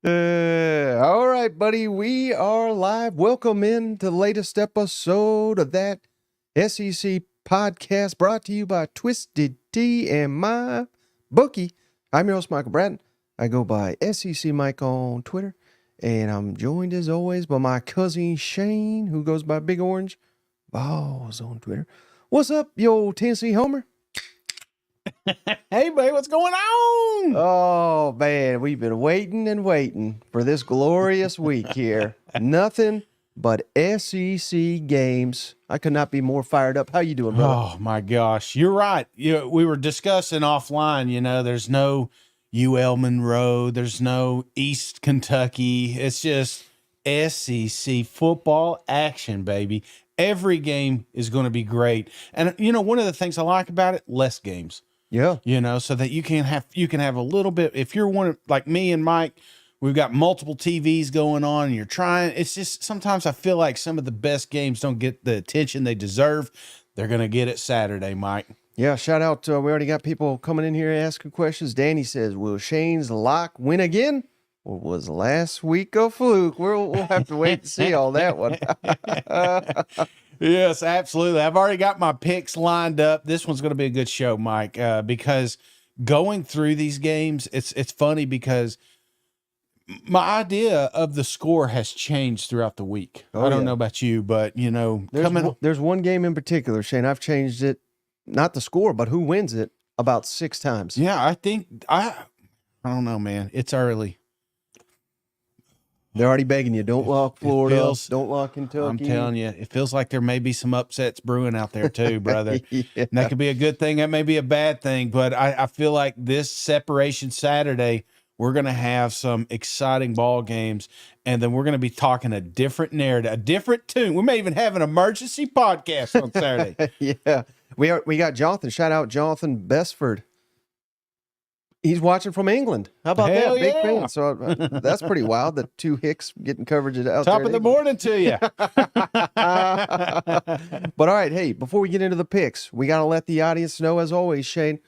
All right, buddy. We are live. Welcome in to the latest episode of that SEC podcast brought to you by Twisted Tea and my bookie. I'm your host, Michael Bratton. I go by SEC Mike on Twitter, and I'm joined as always by my cousin Shane, who goes by Big Orange Balls on Twitter. What's up, you old Tennessee homer? Hey, buddy, what's going on? Oh, man, we've been waiting and waiting for this glorious week here. Nothing but SEC games. I could not be more fired up. How you doing, brother? Oh, my gosh. You're right. We were discussing offline, there's no UL Monroe. There's no East Kentucky. It's just SEC football action, baby. Every game is going to be great. And, one of the things I like about it, less games. Yeah. So that you can have a little bit. If you're one of, like me and Mike, we've got multiple TVs going on and you're trying. It's just sometimes I feel like some of the best games don't get the attention they deserve. They're going to get it Saturday, Mike. Yeah, shout out. We already got people coming in here asking questions. Danny says, will Shane's lock win again? Or was last week a fluke? We'll have to wait to see all that one. Yes, absolutely. I've already got my picks lined up. This one's going to be a good show, Mike, because going through these games, it's funny because my idea of the score has changed throughout the week. I don't know about you, but there's one game in particular, Shane. I've changed it, not the score, but who wins it about 6 times. Yeah, I don't know, man. It's early. They're already begging you. Don't lock Florida. Don't lock Kentucky. I'm telling you, it feels like there may be some upsets brewing out there too, brother. Yeah. And that could be a good thing. That may be a bad thing. But I feel like this separation Saturday, we're going to have some exciting ball games. And then we're going to be talking a different narrative, a different tune. We may even have an emergency podcast on Saturday. Yeah. We got Jonathan. Shout out Jonathan Besford. He's watching from England. How about Hell that? Big yeah. fan. So that's pretty wild. The two Hicks getting coverage out Top there. of the morning to you. But all right, hey, before we get into the picks, we got to let the audience know, as always, Shane,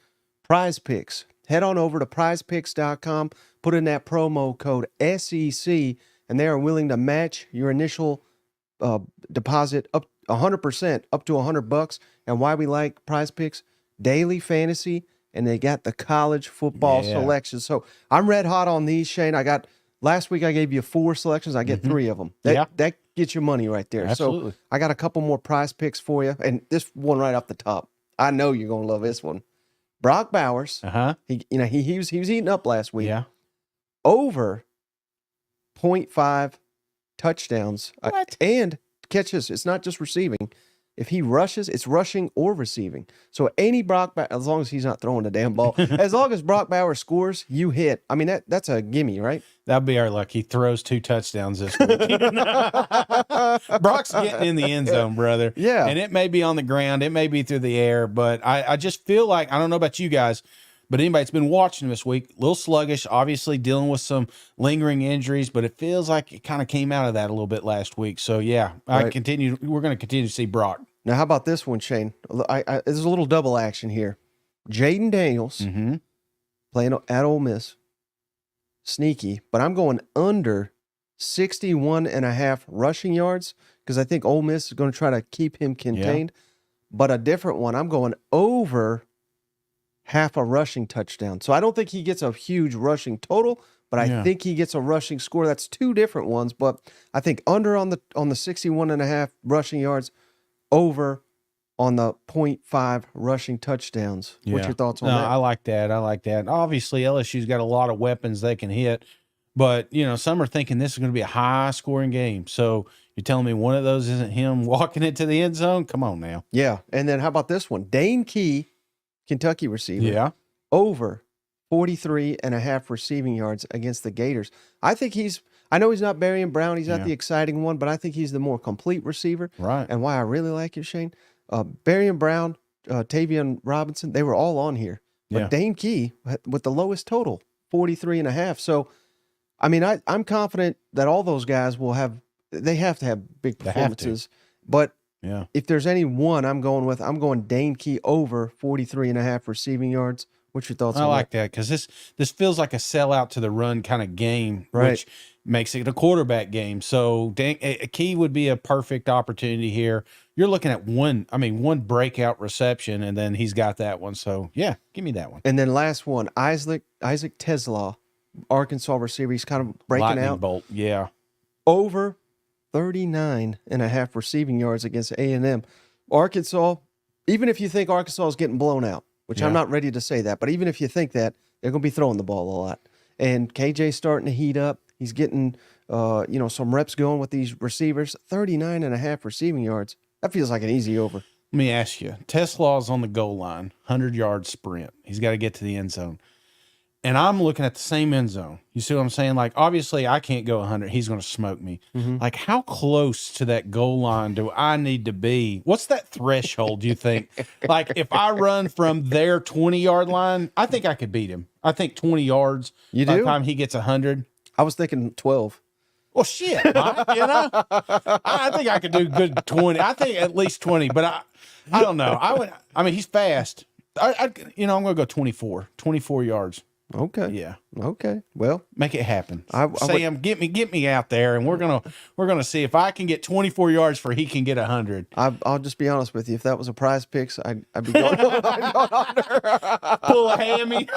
Prize Picks. Head on over to prizepicks.com, put in that promo code SEC, and they are willing to match your initial deposit up 100%, up to $100. And why we like Prize Picks? Daily fantasy. And they got the college football selection. So I'm red hot on these, Shane. Last week I gave you 4 selections. I get 3 of them. That gets your money right there. Absolutely. So I got a couple more Prize Picks for you. And this one right off the top, I know you're going to love this one. Brock Bowers. He was eating up last week. Yeah. Over 0.5 touchdowns. What? And catches. It's not just receiving. If he rushes, it's rushing or receiving. So any as long as he's not throwing the damn ball, as long as Brock Bowers scores, you hit. I mean, that's a gimme, right? That'd be our luck. He throws 2 touchdowns this week. Brock's getting in the end zone, brother. Yeah. And it may be on the ground. It may be through the air. But I just feel like, I don't know about you guys, but anybody that's been watching this week, a little sluggish, obviously dealing with some lingering injuries, but it feels like it kind of came out of that a little bit last week. So, yeah, Right. we're going to continue to see Brock. Now, how about this one, Shane? There's a little double action here. Jaden Daniels playing at Ole Miss. Sneaky, but I'm going under 61.5 rushing yards because I think Ole Miss is going to try to keep him contained. Yeah. But a different one, I'm going over half a rushing touchdown. So I don't think he gets a huge rushing total, but I think he gets a rushing score. That's 2 different ones, but I think under on the 61.5 rushing yards, over on the 0.5 rushing touchdowns. Yeah. What's your thoughts on that? I like that. Obviously, LSU's got a lot of weapons they can hit, but, some are thinking this is going to be a high-scoring game. So you're telling me one of those isn't him walking into the end zone? Come on now. Yeah, and then how about this one? Dane Key, Kentucky receiver. Yeah. Over 43.5 receiving yards against the Gators. I know he's not Barry and Brown. He's not the exciting one, but I think he's the more complete receiver. Right. And why I really like it, Shane, Barry and Brown, Tavion Robinson, they were all on here. But Dane Key with the lowest total, 43.5. So, I mean, I'm confident that all those guys they have to have big performances. But if there's any one I'm going Dane Key over 43.5 receiving yards What's your thoughts I on like that because this feels like a sellout to the run kind of game, Right. which makes it a quarterback game. So a key would be a perfect opportunity here. You're looking at one breakout reception, and then he's got that one. So yeah, give me that one. And then last one, Isaac Tesla, Arkansas receiver. He's kind of breaking Lightning out. bolt, yeah. Over 39.5 receiving yards against A&M. Arkansas, even if you think Arkansas is getting blown out, which I'm not ready to say that, but even if you think that, they're going to be throwing the ball a lot. And KJ's starting to heat up. He's getting, some reps going with these receivers. 39.5 receiving yards. That feels like an easy over. Let me ask you, Tesla's on the goal line, 100-yard sprint. He's got to get to the end zone. And I'm looking at the same end zone. You see what I'm saying? Like, obviously, I can't go 100. He's going to smoke me. Like, how close to that goal line do I need to be? What's that threshold, do you think? Like, if I run from their 20-yard line, I think I could beat him. I think 20 yards You by do? the time he gets 100. I was thinking 12. Well, shit, Mike, I think I could do good 20. I think at least 20, but I don't know. He's fast. I'm going to go 24 yards. Okay. Yeah. Okay. Well, make it happen. Sam, get me out there, and we're gonna see if I can get 24 yards for he can get 100. I'll just be honest with you. If that was a Prize Picks, I'd be going, under. Pull a hammy.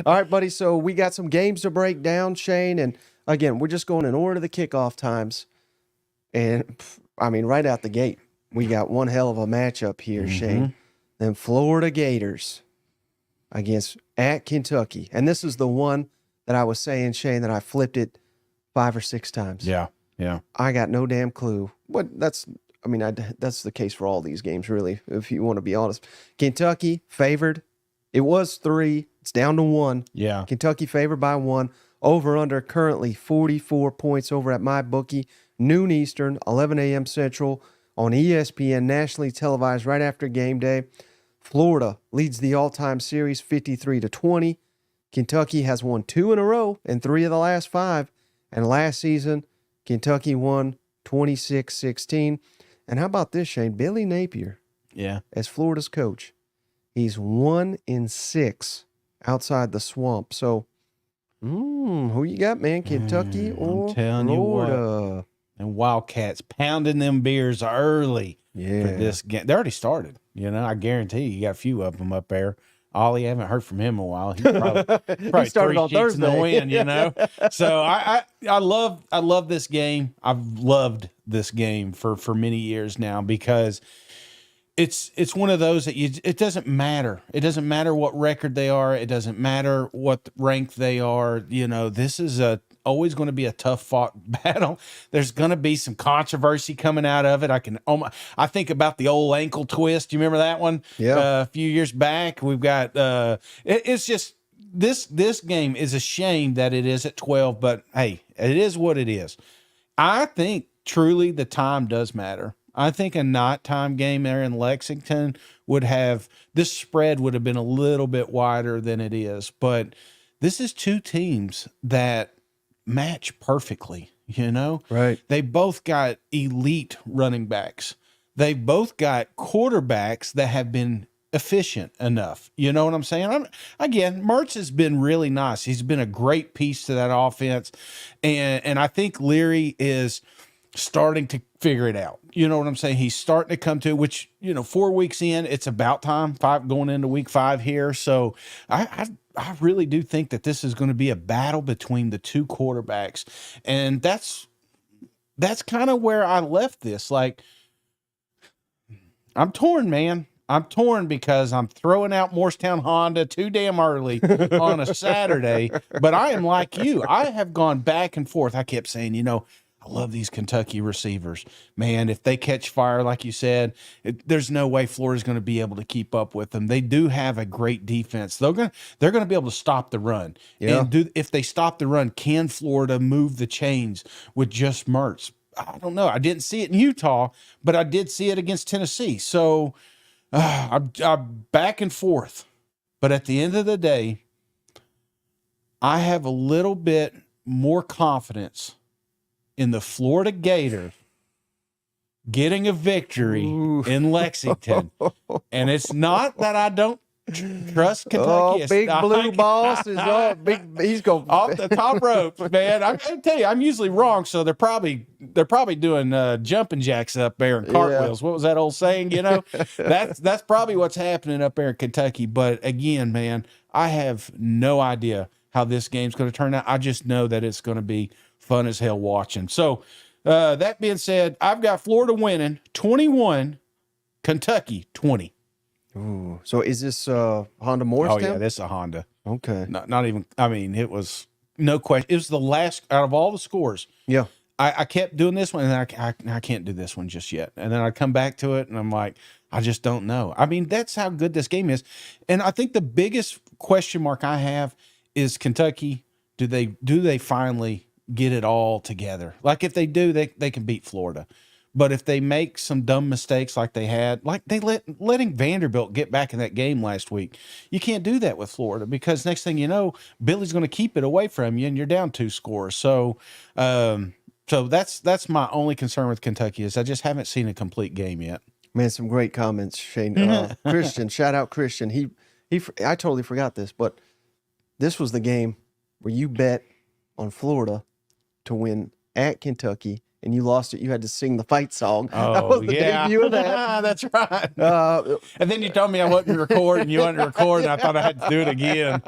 All right, buddy. So we got some games to break down, Shane, and again, we're just going in order of the kickoff times. And right out the gate, we got one hell of a matchup here, Shane. Then Florida Gators at Kentucky. And this is the one that I was saying, Shane, that I flipped it 5 or 6 times. Yeah. I got no damn clue. That's the case for all these games, really, if you want to be honest. Kentucky favored. It was 3. It's down to 1. Yeah. Kentucky favored by 1. Over under currently 44 points over at MyBookie. Noon Eastern, 11 a.m. Central on ESPN, nationally televised right after game day. Florida leads the all-time series 53-20. Kentucky has won 2 in a row in 3 of the last 5. And last season, Kentucky won 26-16. And how about this, Shane? Billy Napier, as Florida's coach, he's 1-6 outside the swamp. So, who you got, man? Kentucky or Florida? And Wildcats pounding them beers early for this game. They already started. I guarantee you got a few of them up there. Ollie, I haven't heard from him in a while. He's probably he started 3 on sheets Thursday. in the wind, So I love this game. I've loved this game for many years now because it's one of those that it doesn't matter. It doesn't matter what record they are. It doesn't matter what rank they are. This is always going to be a tough fought battle. There's going to be some controversy coming out of it. I think about the old ankle twist. You remember that one? Yeah. A few years back. We've got it's just this game is a shame that it is at 12, but hey, it is what it is. I think truly the time does matter. I think a nighttime game there in Lexington this spread would have been a little bit wider than it is, but this is 2 teams that match perfectly, Right. They both got elite running backs. They both got quarterbacks that have been efficient enough. You know what I'm saying? Again, Mertz has been really nice. He's been a great piece to that offense. And I think Leary is starting to figure it out. You know what I'm saying? He's starting to come to, which, 4 weeks in, it's about time, 5 going into week 5 here. So I really do think that this is going to be a battle between the 2 quarterbacks. And that's kind of where I left this. Like, I'm torn, man. I'm torn because I'm throwing out Morristown Honda too damn early on a Saturday. But I am like you. I have gone back and forth. I kept saying, I love these Kentucky receivers. Man, if they catch fire, like you said, there's no way Florida's going to be able to keep up with them. They do have a great defense. They're going to be able to stop the run. Yeah. And if they stop the run, can Florida move the chains with just Mertz? I don't know. I didn't see it in Utah, but I did see it against Tennessee. So I'm back and forth. But at the end of the day, I have a little bit more confidence in the Florida Gators getting a victory in Lexington. And it's not that I don't Trust Kentucky. Oh, big blue boss is up. He's going off the top ropes, man. I tell you, I'm usually wrong, so they're probably doing jumping jacks up there and cartwheels. What was that old saying? You know, that's probably what's happening up there in Kentucky. But again, man, I have no idea how this game's going to turn out. I just know that it's going to be fun as hell watching. So that being said, I've got Florida winning 21, Kentucky 20. Ooh, so is this Honda Morristown? Oh yeah, this is a Honda. Okay. Not even. I mean, it was no question. It was the last out of all the scores. Yeah. I kept doing this one, and I can't do this one just yet. And then I come back to it, and I'm like, I just don't know. I mean, that's how good this game is. And I think the biggest question mark I have is Kentucky. Do they finally get it all together? Like if they do, they can beat Florida. But if they make some dumb mistakes like they had, like they letting Vanderbilt get back in that game last week, you can't do that with Florida because next thing you know, Billy's going to keep it away from you and you're down 2 scores. So, so that's my only concern with Kentucky is I just haven't seen a complete game yet. Man, some great comments, Shane. Christian, shout out Christian. I totally forgot this, but this was the game where you bet on Florida to win at Kentucky. And you lost it. You had to sing the fight song. Oh, that was the yeah. debut of that. That's right. And then you told me I wasn't recording. You wasn't recording. I thought I had to do it again.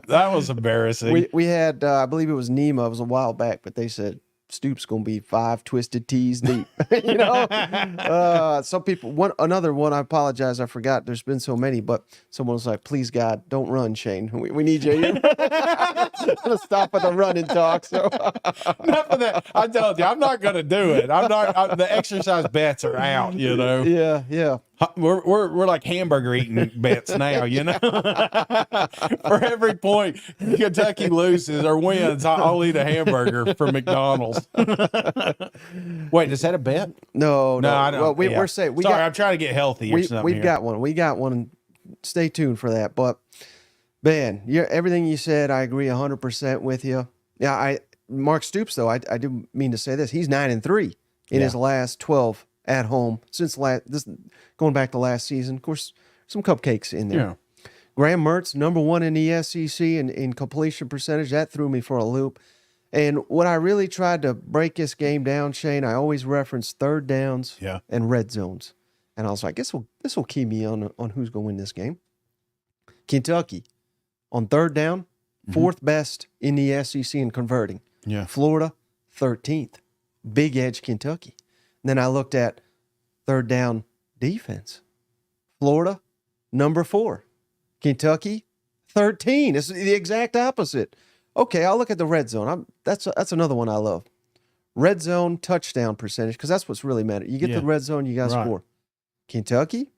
That was embarrassing. We had, I believe it was Nema. It was a while back, but they said Stoop's going to be 5 twisted T's deep. You know? Some people, another one, I apologize. I forgot. There's been so many, but someone was like, please, God, don't run, Shane. We need you. I'm going to stop with the running talk. So enough of that. I told you, I'm not going to do it. The exercise bets are out, you know? Yeah. We're like hamburger eating bets now, you know. For every point Kentucky loses or wins, I'll eat a hamburger from McDonald's. Wait, is that a bet? No. I don't. Well, we're saying I'm trying to get healthy or something. We've got one. We got one. Stay tuned for that. But man, everything you said, I agree 100% with you. Yeah, Mark Stoops though, I do mean to say this. He's 9-3 in his last 12 at home since going back to last season. Of course, some cupcakes in there. Yeah. Graham Mertz, number 1 in the SEC in completion percentage. That threw me for a loop. And what I really tried to break this game down, Shane, I always reference third downs and red zones. And I was like, this will key me on who's going to win this game. Kentucky, on third down, 4th best in the SEC in converting. Yeah. Florida, 13th. Big edge Kentucky. And then I looked at third down defense. Florida, number 4. Kentucky, 13. It's the exact opposite. Okay, I'll look at the red zone. That's another one I love. Red zone touchdown percentage, because that's what's really matter. You get the red zone, you got to score. Kentucky,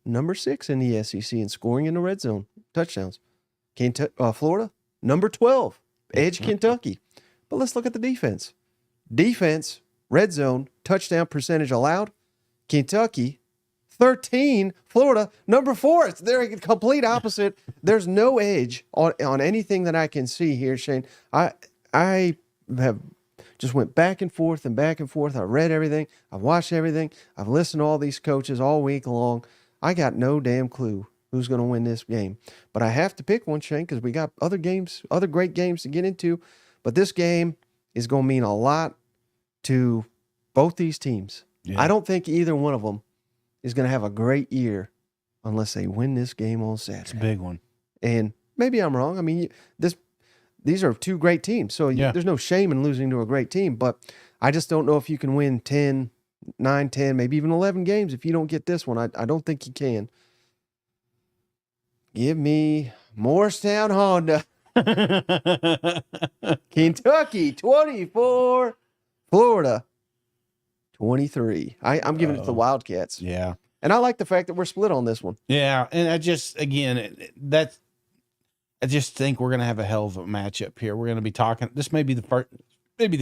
number 6 in the SEC in scoring in the red zone touchdowns. Florida, number 12, edge Kentucky. But let's look at the defense. Defense, red zone, touchdown percentage allowed. Kentucky, 13. Florida, number 4. They're a complete opposite. There's no edge on anything that I can see here, Shane. I have just went back and forth and back and forth. I read everything. I've watched everything. I've listened to all these coaches all week long. I got no damn clue who's going to win this game. But I have to pick one, Shane, because we got other great games to get into. But this game is going to mean a lot to both these teams. Yeah. I don't think either one of them is going to have a great year unless they win this game on Saturday. It's a big one. And maybe I'm wrong. I mean, these are 2 great teams, so there's no shame in losing to a great team. But I just don't know if you can win 9, 10, maybe even 11 games if you don't get this one. I don't think you can. Give me Morristown Honda. Kentucky, 24. Florida, 23. I'm giving it to the Wildcats. Yeah. And I like the fact that we're split on this one. Yeah. And I just think we're going to have a hell of a matchup here. We're going to be talking. This may be the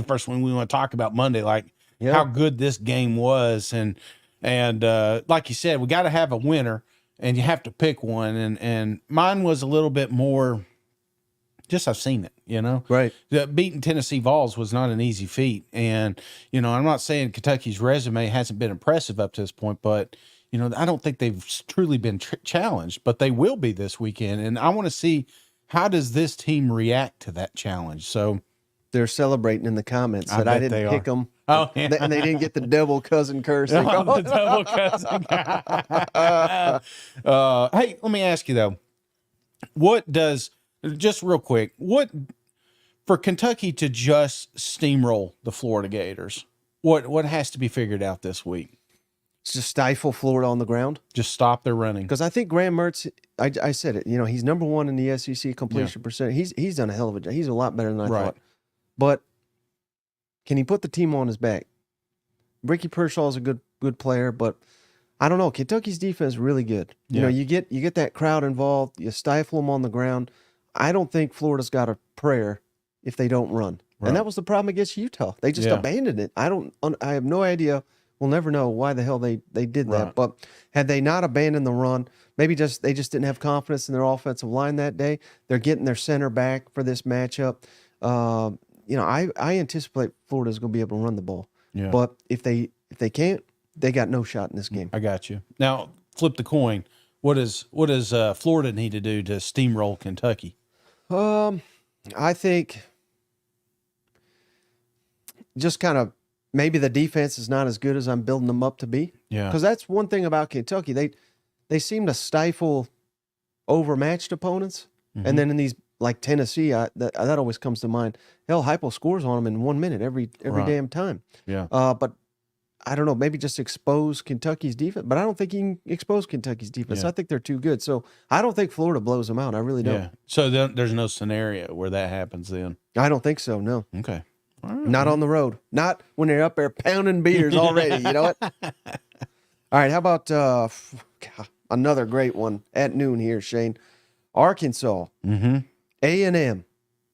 first one we want to talk about Monday, like how good this game was. And like you said, we got to have a winner and you have to pick one. And mine was a little bit more, just I've seen it, you know? Right. Beating Tennessee Vols was not an easy feat. And, I'm not saying Kentucky's resume hasn't been impressive up to this point, but, I don't think they've truly been challenged, but they will be this weekend. And I want to see, how does this team react to that challenge? So they're celebrating in the comments that I didn't pick them. Oh, yeah. And they didn't get the double cousin curse. The double cousin. Hey, let me ask you though, just real quick, for Kentucky to just steamroll the Florida Gators, what has to be figured out this week? It's just stifle Florida on the ground. Just stop their running. Because I think Graham Mertz, I said it, he's number one in the SEC completion percent. He's done a hell of a job. He's a lot better than I thought. But can he put the team on his back? Ricky Pershaw is a good player, but I don't know. Kentucky's defense is really good. You get that crowd involved. You stifle them on the ground. I don't think Florida's got a prayer if they don't run. Right. And that was the problem against Utah. They just abandoned it. I have no idea. We'll never know why the hell they did that. Right. But had they not abandoned the run, maybe they just didn't have confidence in their offensive line that day. They're getting their center back for this matchup. I anticipate Florida's going to be able to run the ball. Yeah. But if they can't, they got no shot in this game. I got you. Now, flip the coin. What does Florida need to do to steamroll Kentucky? I think just kind of maybe the defense is not as good as I'm building them up to be. Yeah. Because that's one thing about Kentucky. They seem to stifle overmatched opponents. Mm-hmm. And then in these, like Tennessee, that always comes to mind. Hell, Heupel scores on them in 1 minute every damn time. Yeah. But I don't know, maybe just expose Kentucky's defense. But I don't think you can expose Kentucky's defense. Yeah. I think they're too good. So I don't think Florida blows them out. I really don't. Yeah. So there's no scenario where that happens then? I don't think so, no. Okay. Right. Not on the road. Not when they're up there pounding beers already. You know what? All right, how about another great one at noon here, Shane? Arkansas. Mm-hmm. A&M.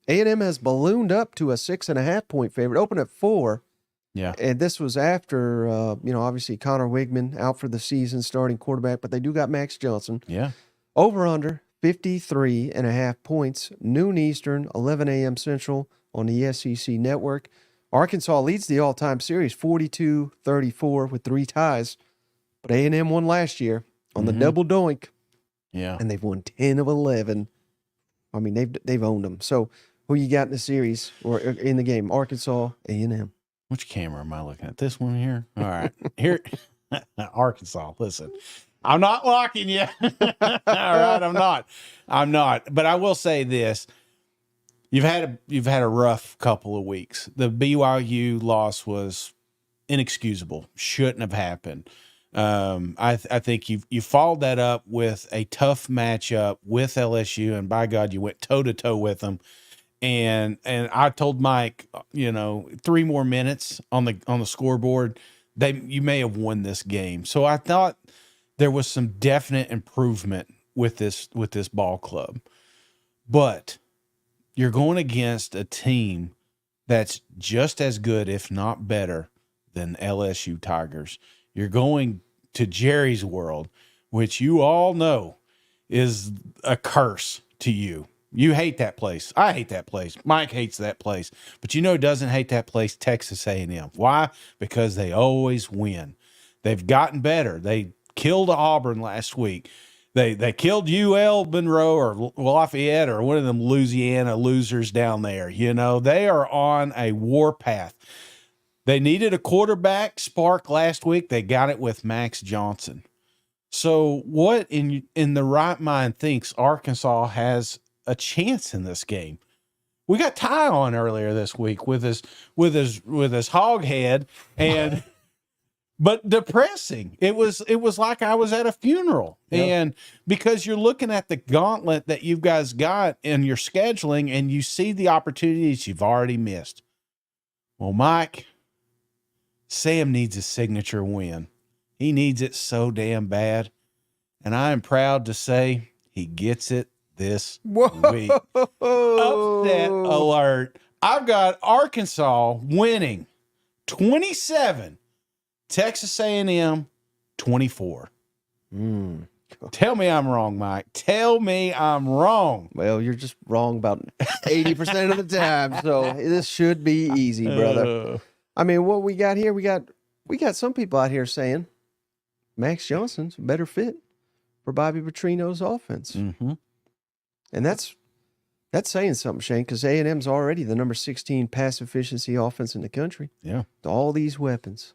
A&M has ballooned up to a 6.5-point favorite. Opened at 4. Yeah. And this was after, obviously Connor Wigman out for the season, starting quarterback, but they do got Max Johnson. Yeah. Over under 53.5 points. Noon Eastern, 11 a.m. Central on the SEC network. Arkansas leads the all-time series 42-34 with 3 ties. But A&M won last year on the double doink. Yeah. And they've won 10 of 11. I mean, they've owned them. So who you got in the series or in the game? Arkansas, A&M. Which camera am I looking at? This one here? All right. Here, Arkansas, listen. I'm not locking you. All right, I'm not. But I will say this. You've had a rough couple of weeks. The BYU loss was inexcusable. Shouldn't have happened. I think you followed that up with a tough matchup with LSU, and by God, you went toe to toe with them. And I told Mike, 3 more minutes on the scoreboard, you may have won this game. So I thought there was some definite improvement with this ball club, but you're going against a team that's just as good, if not better, than LSU Tigers. You're going to Jerry's World, which you all know is a curse to you. You hate that place. I hate that place. Mike hates that place. But who doesn't hate that place? Texas A&M. Why? Because they always win. They've gotten better. They killed Auburn last week. They killed UL Monroe or Lafayette or one of them Louisiana losers down there. They are on a warpath. They needed a quarterback spark last week. They got it with Max Johnson. So what in the right mind thinks Arkansas has a chance in this game? We got Ty on earlier this week with his hog head and but depressing. It was like I was at a funeral. Yep. And because you're looking at the gauntlet that you guys got in your scheduling and you see the opportunities you've already missed. Well, Mike, Sam needs a signature win. He needs it so damn bad. And I am proud to say he gets it this week. Upset alert. I've got Arkansas winning 27, Texas A&M 24. Tell me I'm wrong, Mike. Tell me I'm wrong. Well, you're just wrong about 80% of the time, so this should be easy, brother. I mean, what we got here, we got some people out here saying Max Johnson's a better fit for Bobby Petrino's offense. Mm-hmm. And that's saying something, Shane, because A&M's already the number 16 pass efficiency offense in the country. Yeah. With all these weapons.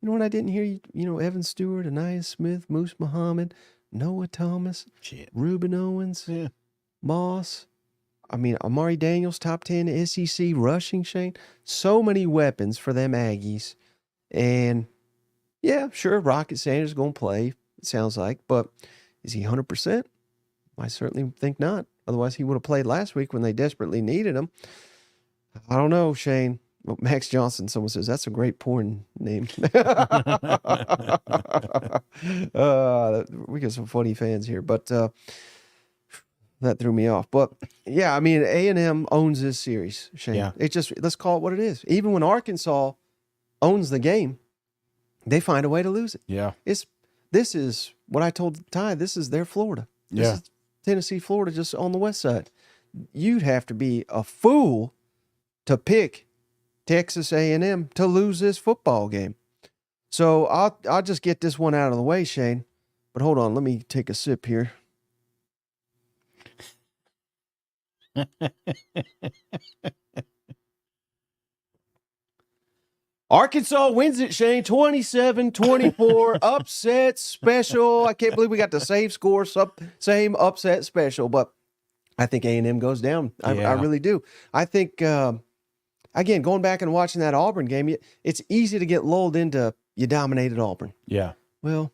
You know what I didn't hear? Evan Stewart, Anaya Smith, Moose Muhammad, Noah Thomas, Reuben Owens, Moss. I mean, Amari Daniels, top 10 SEC rushing, Shane. So many weapons for them Aggies. And, yeah, sure, Rocket Sanders is going to play, it sounds like. But is he 100%? I certainly think not. Otherwise, he would have played last week when they desperately needed him. I don't know, Shane. Well, Max Johnson, someone says, that's a great porn name. We got some funny fans here, but that threw me off. But, yeah, I mean, A&M owns this series, Shane. Yeah. Let's call it what it is. Even when Arkansas owns the game, they find a way to lose it. Yeah. This is what I told Ty. This is their Florida. This is Tennessee, Florida, just on the west side. You'd have to be a fool to pick Texas A&M to lose this football game. So I'll just get this one out of the way, Shane. But hold on, let me take a sip here. Arkansas wins it, Shane, 27-24, upset special. I can't believe we got the same score, same upset special, but I think A&M goes down. I really do. I think, again, going back and watching that Auburn game, it's easy to get lulled into you dominated Auburn. Yeah. Well,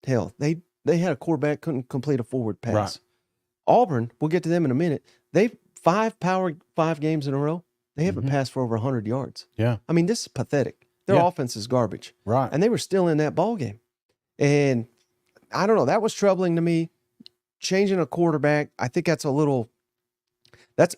hell, they had a quarterback couldn't complete a forward pass. Right. Auburn, we'll get to them in a minute. They've Power 5 games in a row. They haven't passed for over 100 yards. Yeah. I mean, this is pathetic. Their offense is garbage. Right. And they were still in that ball game. And I don't know. That was troubling to me. Changing a quarterback, I think that's a little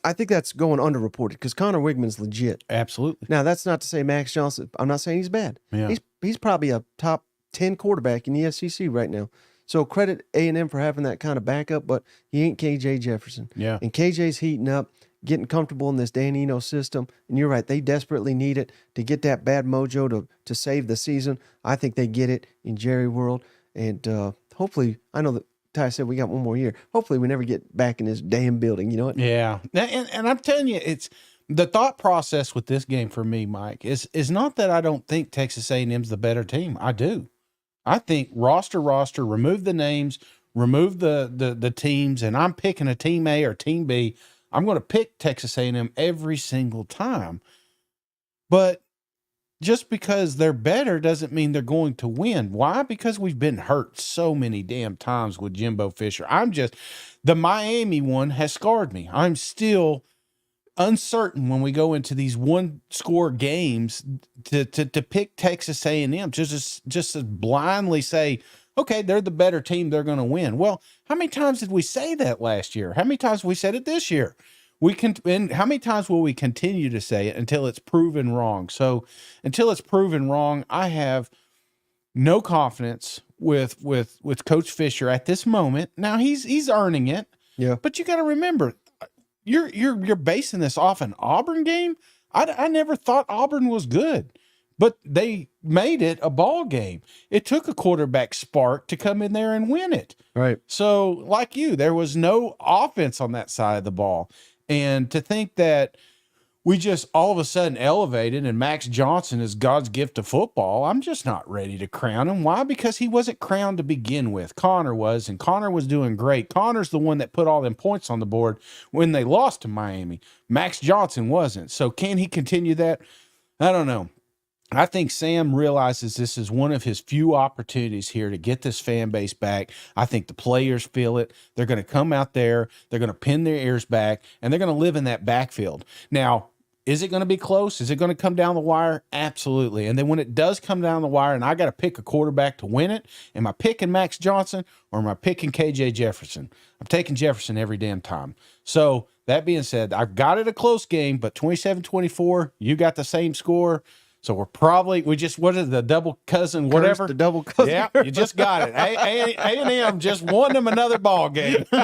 I think that's going underreported because Connor Wigman's legit. Absolutely. Now, that's not to say Max Johnson. I'm not saying he's bad. Yeah. He's probably a top 10 quarterback in the SEC right now. So credit A&M for having that kind of backup, but he ain't KJ Jefferson. Yeah. And KJ's heating up, getting comfortable in this Dan Eno system. And you're right, they desperately need it to get that bad mojo to save the season. I think they get it in Jerry World. And hopefully, I know that Ty said we got one more year. Hopefully we never get back in this damn building. You know what? Yeah. And I'm telling you, it's the thought process with this game for me, Mike, is not that I don't think Texas A&M's the better team. I do. I think roster, remove the names, remove the teams, and I'm picking a team A or team B. I'm going to pick Texas A&M every single time. But just because they're better doesn't mean they're going to win. Why? Because we've been hurt so many damn times with Jimbo Fisher. The Miami one has scarred me. I'm still uncertain when we go into these one-score games to pick Texas A&M, just to blindly say, okay, they're the better team, they're going to win. Well, how many times did we say that last year? How many times have we said it this year? And how many times will we continue to say it until it's proven wrong? So until it's proven wrong, I have no confidence with Coach Fisher at this moment. Now he's earning it. Yeah. But you got to remember, you're basing this off an Auburn game. I never thought Auburn was good, but they made it a ball game. It took a quarterback spark to come in there and win it. Right. So like there was no offense on that side of the ball. And to think that we just all of a sudden elevated and Max Johnson is God's gift to football, I'm just not ready to crown him. Why? Because he wasn't crowned to begin with. Connor was, and Connor was doing great. Connor's the one that put all them points on the board when they lost to Miami. Max Johnson wasn't. So can he continue that? I don't know. I think Sam realizes this is one of his few opportunities here to get this fan base back. I think the players feel it. They're going to come out there. They're going to pin their ears back, and they're going to live in that backfield. Now, is it going to be close? Is it going to come down the wire? Absolutely. And then when it does come down the wire and I got to pick a quarterback to win it, am I picking Max Johnson or am I picking KJ Jefferson? I'm taking Jefferson every damn time. So that being said, I've got it a close game, but 27-24, you got the same score. So what is it, the double cousin, whatever? The double cousin. Yeah, you just got it. A&M just won them another ball game. All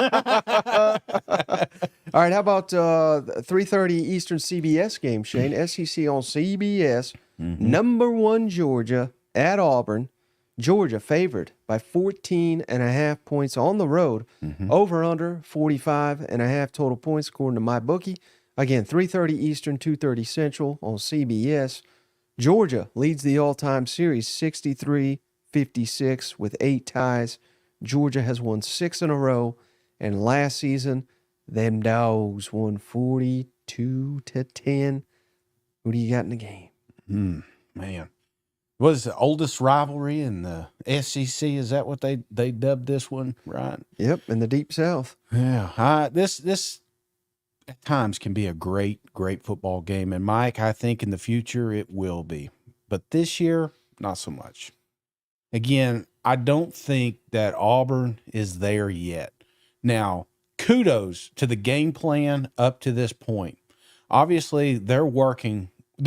right, how about 3:30 Eastern CBS game, Shane? SEC on CBS, number 1 Georgia at Auburn. Georgia favored by 14.5 points on the road. Over under 45.5 total points according to my bookie. Again, 3:30 Eastern, 2:30 Central on CBS. Georgia leads the all-time series 63-56 with 8 ties. Georgia has won 6 in a row, and last season, them dogs won 42-10. Who do you got in the game? Man. What is the oldest rivalry in the SEC? Is that what they dubbed this one, right? Yep, in the Deep South. Yeah. This at times can be a great football game. And Mike, I think in the future it will be. But this year, not so much. Again, I don't think that Auburn is there yet. Now, kudos to the game plan up to this point. Obviously, they're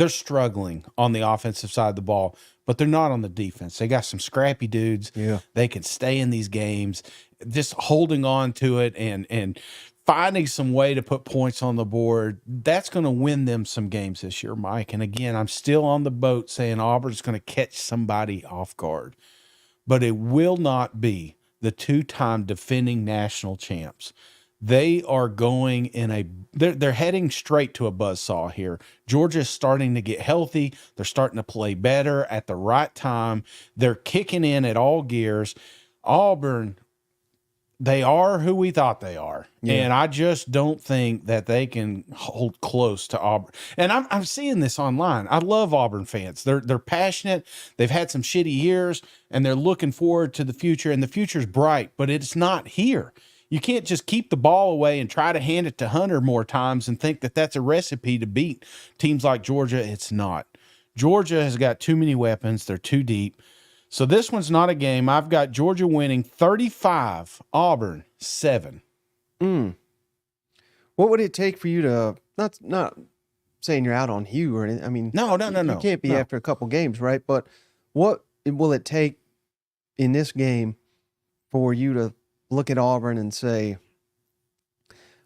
struggling on the offensive side of the ball, but they're not on the defense. They got some scrappy dudes. Yeah. They can stay in these games, just holding on to it and finding some way to put points on the board. That's going to win them some games this year, Mike. And again, I'm still on the boat saying Auburn's going to catch somebody off guard. But it will not be the 2-time defending national champs. They are going they're heading straight to a buzzsaw here. Georgia's starting to get healthy. They're starting to play better at the right time. They're kicking in at all gears. Auburn, they are who we thought they are. Yeah. And I just don't think that they can hold close to Auburn. And I'm seeing this online. I love Auburn fans. They're passionate. They've had some shitty years, and they're looking forward to the future. And the future's bright, but it's not here. You can't just keep the ball away and try to hand it to Hunter more times and think that that's a recipe to beat teams like Georgia. It's not. Georgia has got too many weapons. They're too deep. So this one's not a game. I've got Georgia winning 35, Auburn 7. What would it take for you to not saying you're out on Hugh or anything? I mean, no. You can't be after a couple games, right? But what will it take in this game for you to look at Auburn and say,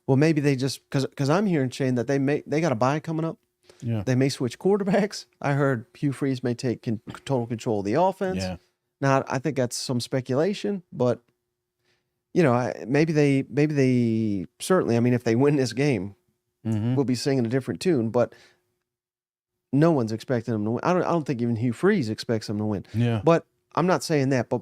well, maybe they just because I'm hearing, Shane, that they got a bye coming up. Yeah, they may switch quarterbacks. I heard Hugh Freeze may take total control of the offense. Yeah. Now I think that's some speculation, but maybe they certainly. I mean, if they win this game, we'll be singing a different tune. But no one's expecting them to win. I don't think even Hugh Freeze expects them to win. Yeah. But I'm not saying that. But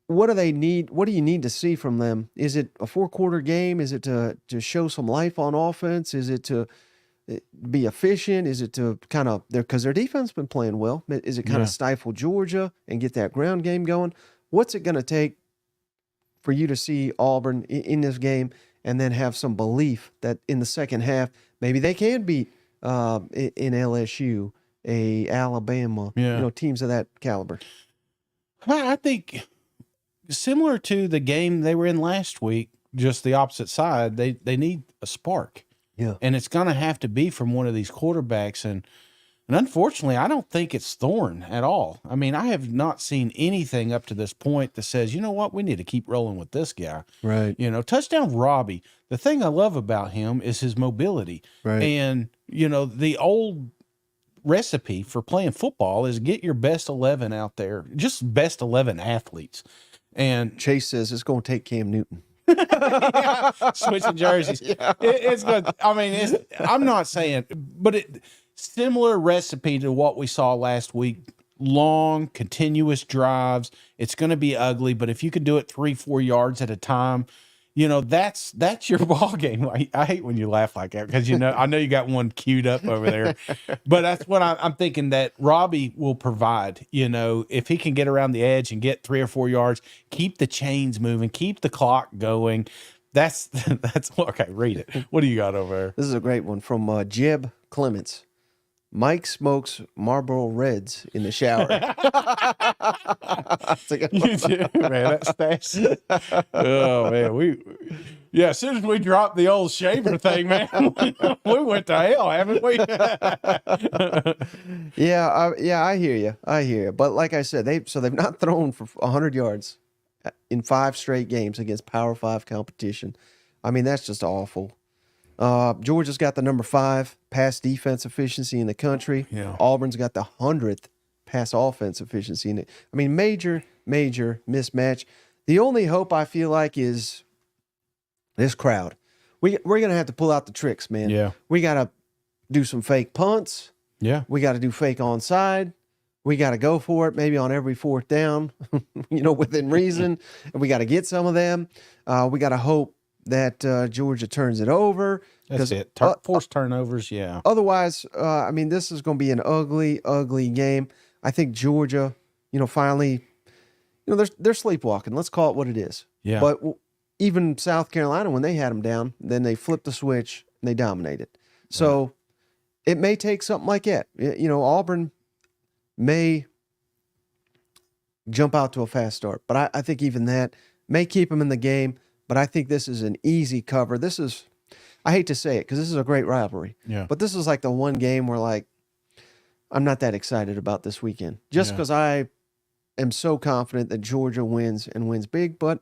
what do they need? What do you need to see from them? Is it a 4-quarter game? Is it to show some life on offense? Is it to be efficient? Is it to kind of because their defense has been playing well? Is it kind of stifle Georgia and get that ground game going? What's it going to take for you to see Auburn in this game and then have some belief that in the second half maybe they can beat in LSU, Alabama, teams of that caliber? I think similar to the game they were in last week, just the opposite side. They need a spark. Yeah. And it's going to have to be from one of these quarterbacks. And unfortunately, I don't think it's Thorne at all. I mean, I have not seen anything up to this point that says, you know what, we need to keep rolling with this guy. Right. Touchdown Robbie. The thing I love about him is his mobility. Right. And, the old recipe for playing football is get your best 11 out there, just best 11 athletes. And Chase says it's going to take Cam Newton. Switching jerseys. Yeah. It's good. I mean, I'm not saying, but similar recipe to what we saw last week. Long, continuous drives. It's going to be ugly, but if you can do it 3-4 yards at a time, that's your ball game. I hate when you laugh like that because I know you got one queued up over there, but that's what I'm thinking that Robbie will provide. If he can get around the edge and get 3 or 4 yards, keep the chains moving, keep the clock going. That's okay. Read it. What do you got over there? This is a great one from Jeb Clements. Mike smokes Marlboro Reds in the shower. You do, man. That's oh man, as soon as we dropped the old shaver thing, man, we went to hell, haven't we? I hear you. But like I said, they've not thrown for 100 yards in 5 straight games against Power 5 competition. I mean, that's just awful. Georgia's got the number 5 pass defense efficiency in the country. Yeah. Auburn's got the 100th pass offense efficiency. And I mean, major mismatch. The only hope I feel like is this crowd. We're going to have to pull out the tricks, man. Yeah. We got to do some fake punts. Yeah. We got to do fake onside. We got to go for it, maybe on every fourth down, within reason. And we got to get some of them. We got to hope that Georgia turns it over. That's it. Force turnovers, yeah. Otherwise, this is going to be an ugly game. I think Georgia, finally, they're sleepwalking. Let's call it what it is. Yeah. But even South Carolina, when they had them down, then they flipped the switch and they dominated. So it may take something like that. Auburn may jump out to a fast start, but I think even that may keep them in the game. But I think this is an easy cover. This is, I hate to say it because this is a great rivalry. Yeah. But this is like the one game where I'm not that excited about this weekend just because I am so confident that Georgia wins and wins big. But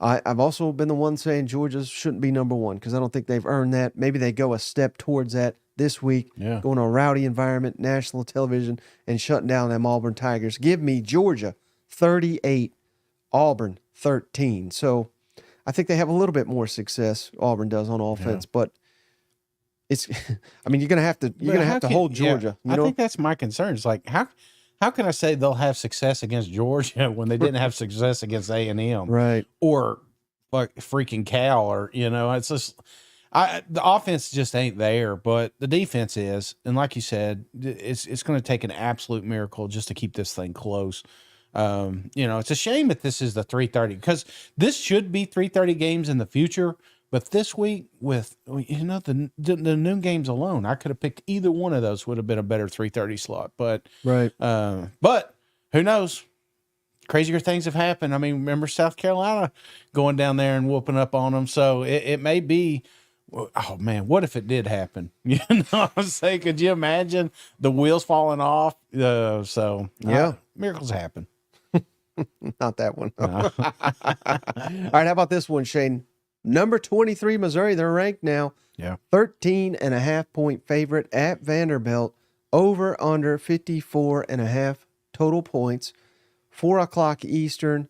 I've also been the one saying Georgia shouldn't be number one because I don't think they've earned that. Maybe they go a step towards that this week, going to a rowdy environment, national television, and shutting down them Auburn Tigers. Give me Georgia 38, Auburn 13. So I think they have a little bit more success, Auburn does, on offense, but it's you're gonna have to hold Georgia. I think that's my concern. It's like how can I say they'll have success against Georgia when they didn't have success against A&M, right? Or like freaking Cal, or it's just the offense just ain't there, but the defense is, and like you said, it's going to take an absolute miracle just to keep this thing close. It's a shame that this is the 3:30 because this should be 3:30 games in the future. But this week with the noon games alone, I could have picked either one of those would have been a better 3:30 slot. But right. But who knows? Crazier things have happened. I mean, remember South Carolina going down there and whooping up on them. So it may be. Oh man, what if it did happen? What I'm saying? Could you imagine the wheels falling off? Miracles happen. Not that one. No. All right, how about this one, Shane? Number 23, Missouri, they're ranked now. Yeah. 13.5-point favorite at Vanderbilt. Over under 54.5 total points. 4 o'clock Eastern,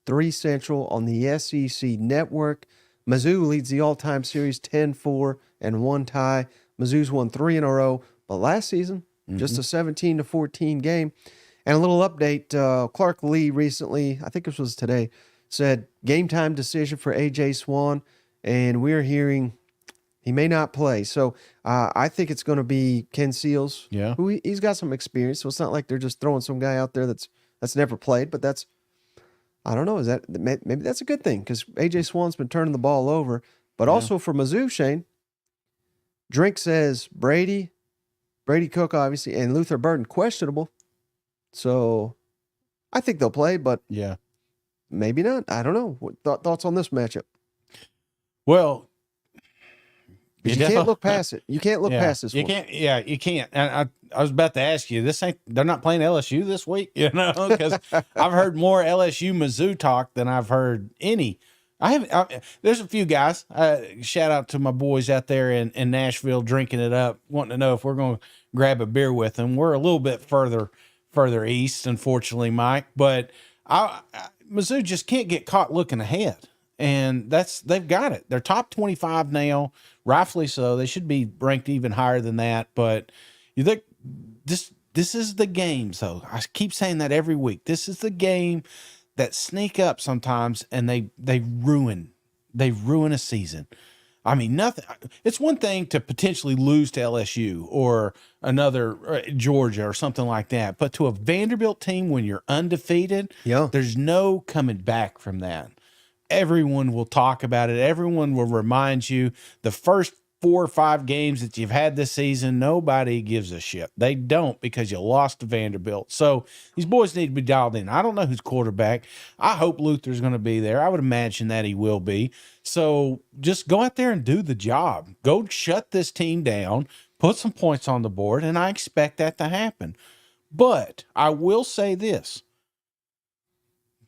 3 Central on the SEC network. Mizzou leads the all-time series 10-4 and 1 tie. Mizzou's won 3 in a row, but last season, just a 17-14 game. And a little update, Clark Lee recently, I think this was today, said game time decision for A.J. Swan, and we're hearing he may not play. So I think it's going to be Ken Seals. Yeah. Who he's got some experience, so it's not like they're just throwing some guy out there that's never played, but that's, I don't know, is that maybe that's a good thing because A.J. Swan's been turning the ball over. But also for Mizzou, Shane, Drink says Brady Cook, obviously, and Luther Burden questionable. So I think they'll play, but maybe not. I don't know. What thoughts on this matchup? Well, you can't look past it. You can't look past this. You can't. Yeah, you can't. And I was about to ask you. They're not playing LSU this week, because I've heard more LSU Mizzou talk than I've heard any. There's a few guys. Shout out to my boys out there in Nashville drinking it up, wanting to know if we're going to grab a beer with them. We're a little bit further east, unfortunately, Mike. But Mizzou just can't get caught looking ahead, and they've got it. They're top 25 now, rightfully so. They should be ranked even higher than that. But you think this is the games, though. I keep saying that every week. This is the game that sneak up sometimes, and they ruin a season. I mean, nothing. It's one thing to potentially lose to LSU or another Georgia or something like that, but to a Vanderbilt team when you're undefeated, there's no coming back from that. Everyone will talk about it. Everyone will remind you the first 4 or 5 games that you've had this season, nobody gives a shit. They don't, because you lost to Vanderbilt. So these boys need to be dialed in. I don't know who's quarterback. I hope Luther's going to be there. I would imagine that he will be. So just go out there and do the job. Go shut this team down, put some points on the board, and I expect that to happen. But I will say this.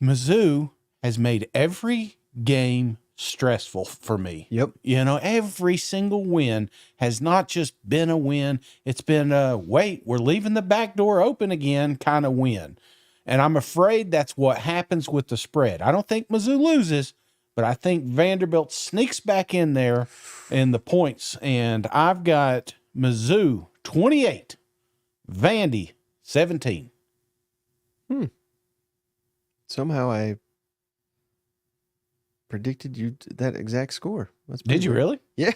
Mizzou has made every game stressful for me. Yep. You know, every single win has not just been a win. It's been a, wait, we're leaving the back door open again kind of win. And I'm afraid that's what happens with the spread. I don't think Mizzou loses, but I think Vanderbilt sneaks back in there in the points. And I've got Mizzou 28, Vandy 17. Somehow I predicted you that exact score. Did you really? Yeah.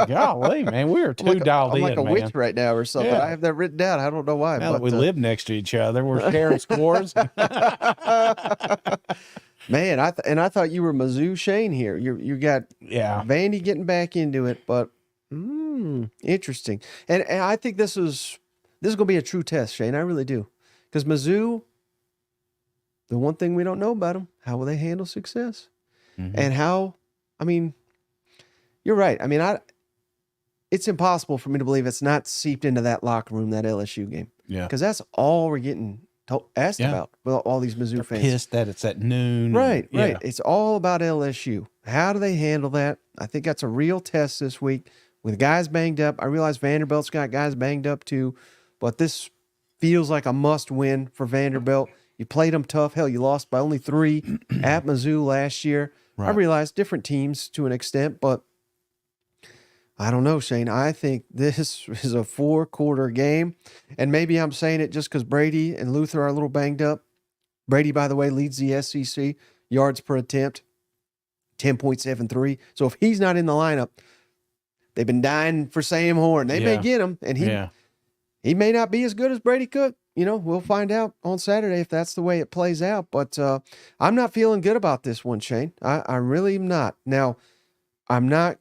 Golly, man, we are too dialed I'm in, like a man. witch right now or something. Yeah. I have that written down. I don't know why. Now but that we live next to each other, we're sharing scores. Man, I thought you were Mizzou Shane here. You got Vandy getting back into it, but interesting. And I think this is going to be a true test, Shane. I really do, because Mizzou, the one thing we don't know about them, how will they handle success, and how? I mean, you're right. I mean, it's impossible for me to believe it's not seeped into that locker room, that LSU game. Yeah, because that's all we're getting asked about with all these Mizzou fans. Pissed that it's at noon. Right. It's all about LSU. How do they handle that? I think that's a real test this week with guys banged up. I realize Vanderbilt's got guys banged up too, but this feels like a must win for Vanderbilt. You played them tough. Hell, you lost by only 3 at Mizzou last year. Right. I realize different teams to an extent, but I don't know, Shane. I think this is a 4-quarter game, and maybe I'm saying it just because Brady and Luther are a little banged up. Brady, by the way, leads the SEC yards per attempt, 10.73. So if he's not in the lineup, they've been dying for Sam Horn. They may get him, and he may not be as good as Brady Cook. You know, we'll find out on Saturday if that's the way it plays out. But I'm not feeling good about this one, Shane. I really am not. Now, I'm not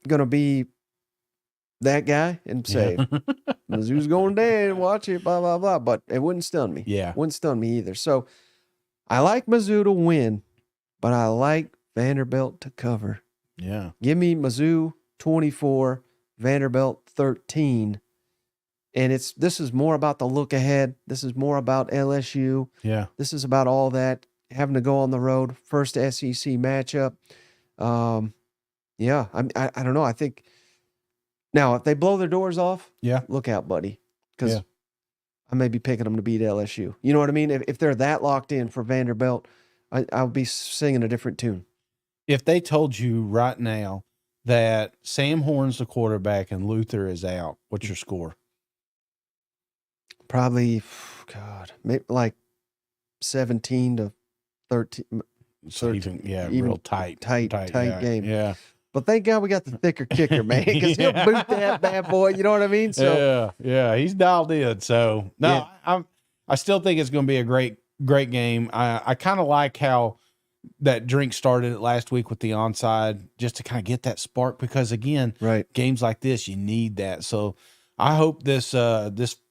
going to be that guy and say, Mizzou's going down, watch it, blah, blah, blah. But it wouldn't stun me. Yeah. Wouldn't stun me either. So I like Mizzou to win, but I like Vanderbilt to cover. Yeah. Give me Mizzou 24, Vanderbilt 13. And this is more about the look ahead. This is more about LSU. Yeah. This is about all that, having to go on the road, first SEC matchup. Yeah, I don't know. I think now if they blow their doors off, look out, buddy, because I may be picking them to beat LSU. You know what I mean? If they're that locked in for Vanderbilt, I'll be singing a different tune. If they told you right now that Sam Horn's the quarterback and Luther is out, what's your score? Probably, maybe like 17 to 13. So even real tight game. Yeah. But thank God we got the thicker kicker, man, because he'll boot that bad boy. You know what I mean? So he's dialed in. So no, I still think it's going to be a great game. I kind of like how that drink started last week with the onside, just to kind of get that spark, because again, games like this, you need that. So I hope this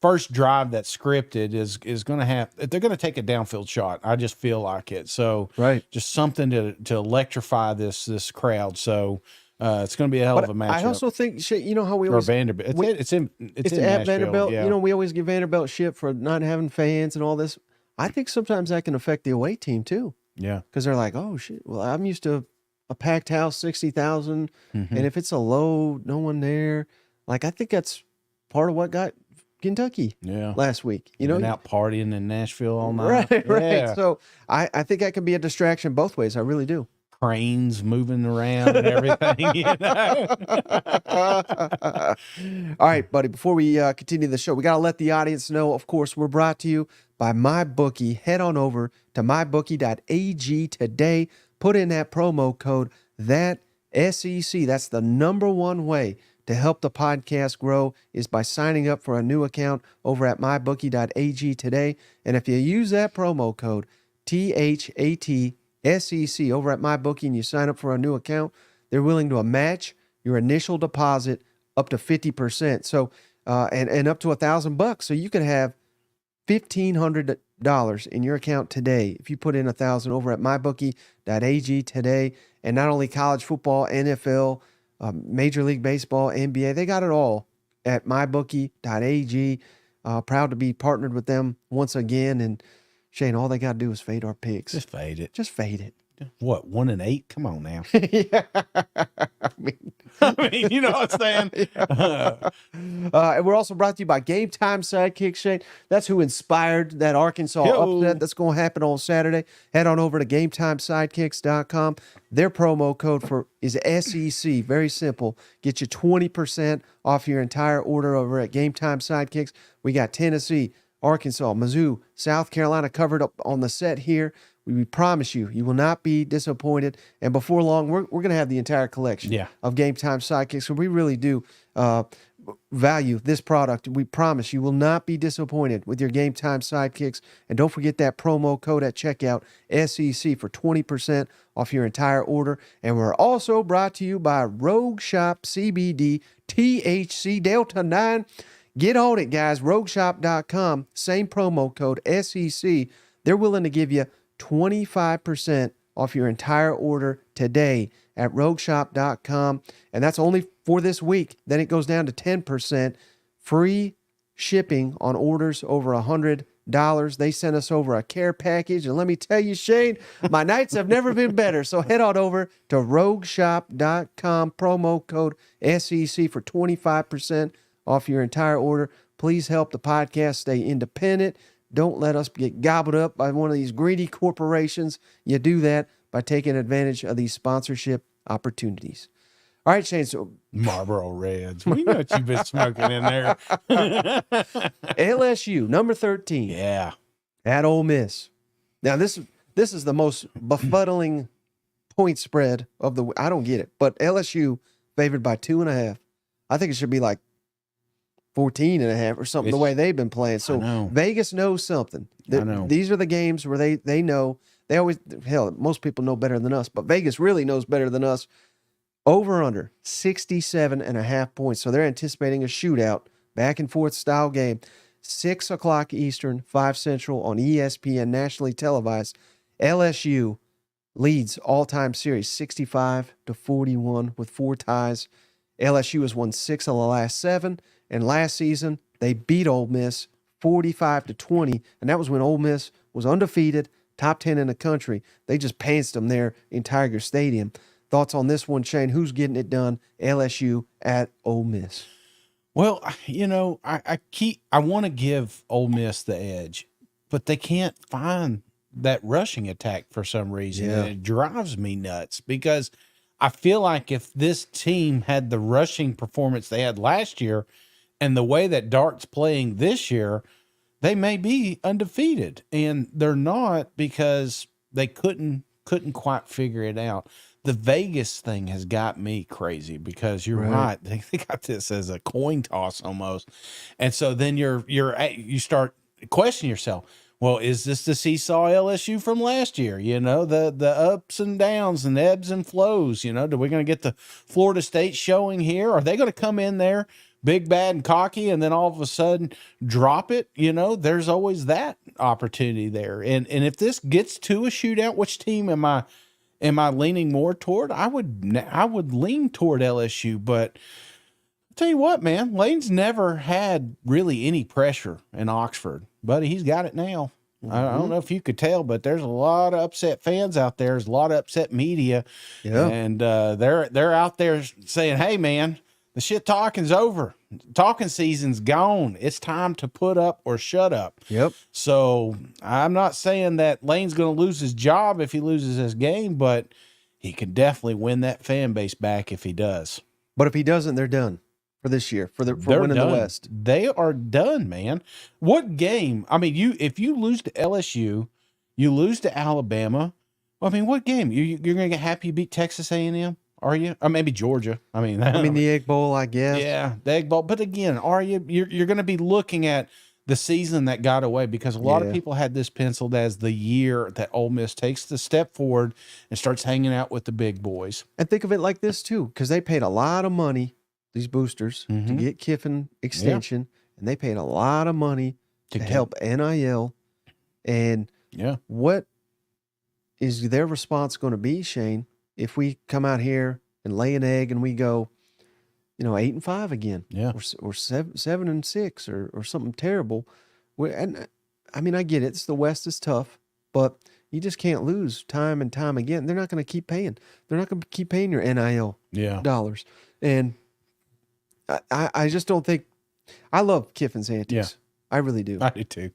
first drive that's scripted is going to have, they're going to take a downfield shot. I just feel like it. So just something to electrify this crowd. So it's going to be a hell of a matchup. I also think, you know how we always Vanderbilt. It's in at Vanderbilt. Yeah. You know, we always give Vanderbilt shit for not having fans and all this. I think sometimes that can affect the away team too. Yeah, because they're like, oh shit. Well, I'm used to a packed house, 60,000, and if it's a low, no one there. Like I think that's part of what got Kentucky last week. You know, and out partying in Nashville all night. Right. So I think that can be a distraction both ways. I really do. Cranes moving around and everything, you know. All right, buddy, before we continue the show, we got to let the audience know, of course, we're brought to you by MyBookie. Head on over to mybookie.ag today. Put in that promo code, that SEC. That's the number one way to help the podcast grow, is by signing up for a new account over at mybookie.ag today. And if you use that promo code, THATSEC, over at MyBookie, and you sign up for a new account, they're willing to match your initial deposit up to 50%. So, and up to $1,000. So you could have $1,500 in your account today if you put in $1,000 over at mybookie.ag today. And not only college football, NFL, Major League Baseball, NBA, they got it all at mybookie.ag. Proud to be partnered with them once again. And Shane, all they got to do is fade our picks. Just fade it. Just fade it. What, 1-8? Come on now. Yeah. I mean, you know what I'm saying? And we're also brought to you by Game Time Sidekicks, Shane. That's who inspired that Arkansas upset that's going to happen on Saturday. Head on over to GameTimeSidekicks.com. Their promo code is SEC. Very simple. Get you 20% off your entire order over at Game Time Sidekicks. We got Tennessee, Arkansas, Mizzou, South Carolina covered up on the set here. We promise you will not be disappointed. And before long, we're going to have the entire collection of Game Time Sidekicks. So we really do value this product. We promise you will not be disappointed with your Game Time Sidekicks. And don't forget that promo code at checkout, SEC, for 20% off your entire order. And we're also brought to you by Rogue Shop CBD THC Delta 9. Get on it, guys. RogueShop.com. Same promo code, SEC. They're willing to give you 25% off your entire order today at RogueShop.com. And that's only for this week. Then it goes down to 10%. Free shipping on orders over $100. They sent us over a care package. And let me tell you, Shane, my nights have never been better. So head on over to RogueShop.com. Promo code SEC for 25% off your entire order. Please help the podcast stay independent. Don't let us get gobbled up by one of these greedy corporations. You do that by taking advantage of these sponsorship opportunities. All right, Shane. So Marlboro Reds. We know what you've been smoking in there. LSU, number 13. Yeah. At Ole Miss. Now, this is the most befuddling point spread of the... I don't get it. But LSU favored by 2.5. I think it should be like 14.5 or something, the way they've been playing. So Vegas knows something. These are the games where they know. They always, hell, most people know better than us, but Vegas really knows better than us. Over under 67.5 points. So they're anticipating a shootout, back and forth style game. 6 o'clock Eastern, 5 Central on ESPN, nationally televised. LSU leads all-time series 65-41 with 4 ties. LSU has won 6 of the last 7. And last season, they beat Ole Miss 45-20, and that was when Ole Miss was undefeated, top 10 in the country. They just pantsed them there in Tiger Stadium. Thoughts on this one, Shane? Who's getting it done? LSU at Ole Miss. Well, you know, I want to give Ole Miss the edge, but they can't find that rushing attack for some reason. Yeah. And it drives me nuts because I feel like if this team had the rushing performance they had last year, and the way that Dart's playing this year, they may be undefeated. And they're not because they couldn't quite figure it out. The Vegas thing has got me crazy because you're right. They got this as a coin toss almost. And so then you start questioning yourself. Well, is this the seesaw LSU from last year? You know, the ups and downs and ebbs and flows. You know, are we going to get the Florida State showing here? Are they going to come in there big, bad, and cocky, and then all of a sudden drop it? You know, there's always that opportunity there. And if this gets to a shootout, which team am I leaning more toward? I would lean toward LSU, but I'll tell you what, man, Lane's never had really any pressure in Oxford, buddy. He's got it now. I don't know if you could tell, but there's a lot of upset fans out there. There's a lot of upset media, and they're out there saying, "Hey, man, the shit talking's over. Talking season's gone. It's time to put up or shut up." Yep. So I'm not saying that Lane's going to lose his job if he loses his game, but he can definitely win that fan base back if he does. But if he doesn't, they're done for this year, for winning the West. They are done, man. What game? I mean, if you lose to LSU, you lose to Alabama. I mean, what game? You're going to get happy you beat Texas A&M? Are you? Or maybe Georgia. I mean, the Egg Bowl, I guess. Yeah, the Egg Bowl. But again, are you? You're going to be looking at the season that got away because a lot of people had this penciled as the year that Ole Miss takes the step forward and starts hanging out with the big boys. And think of it like this too, because they paid a lot of money, these boosters, to get Kiffin extension, and they paid a lot of money to help NIL. And what is their response going to be, Shane, if we come out here and lay an egg and we go, 8-5 again, or 7-6, or something terrible? And I mean, I get it. The West is tough, but You just can't lose time and time again. They're not going to keep paying. They're not going to keep paying your NIL dollars. And I just don't think – I love Kiffin's antics. Yeah. I really do. I do too.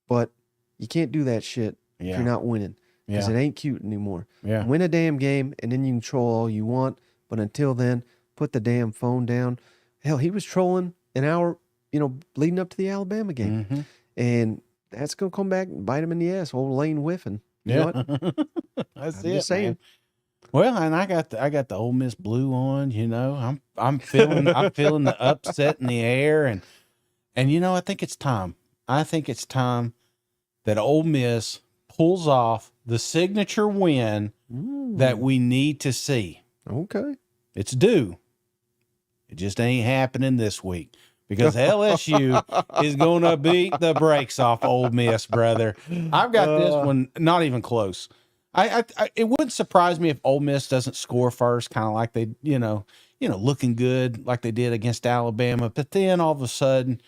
But you can't do that shit if you're not winning because it ain't cute anymore. Yeah. Win a damn game, and then you can troll all you want. But until then, put the damn phone down. Hell, he was trolling an hour, leading up to the Alabama game. Mm-hmm. And that's going to come back and bite him in the ass. Old Lane Whiffen. You know what? That's I'm just saying. Man. Well, and I got the Ole Miss blue on. I'm feeling the upset in the air, and I think it's time. I think it's time that Ole Miss pulls off the signature win that we need to see. Okay, it's due. It just ain't happening this week. Because LSU is going to beat the brakes off Ole Miss, brother. I've got this one not even close. It wouldn't surprise me if Ole Miss doesn't score first, kind of like they, looking good like they did against Alabama. But then all of a sudden,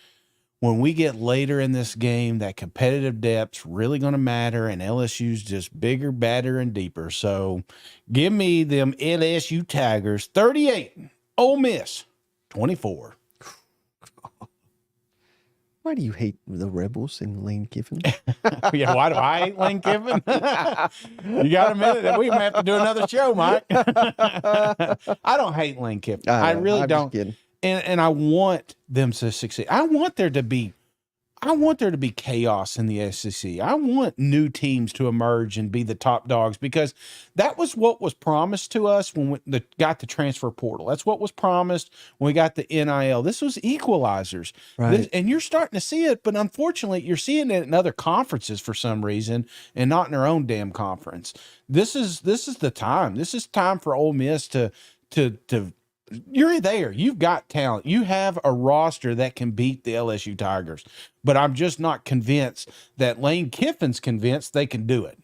when we get later in this game, that competitive depth's really going to matter, and LSU's just bigger, badder, and deeper. So give me them LSU Tigers 38, Ole Miss 24. Why do you hate the Rebels and Lane Kiffin? Yeah, why do I hate Lane Kiffin? You got a minute? We may have to do another show, Mike. I don't hate Lane Kiffin. I really don't. And I want them to succeed. I want there to be chaos in the SEC. I want new teams to emerge and be the top dogs because that was what was promised to us when we got the transfer portal. That's what was promised when we got the NIL. This was equalizers. Right. And you're starting to see it, but unfortunately, you're seeing it in other conferences for some reason and not in our own damn conference. This is the time. This is time for Ole Miss to you're there. You've got talent. You have a roster that can beat the LSU Tigers. But I'm just not convinced that Lane Kiffin's convinced they can do it.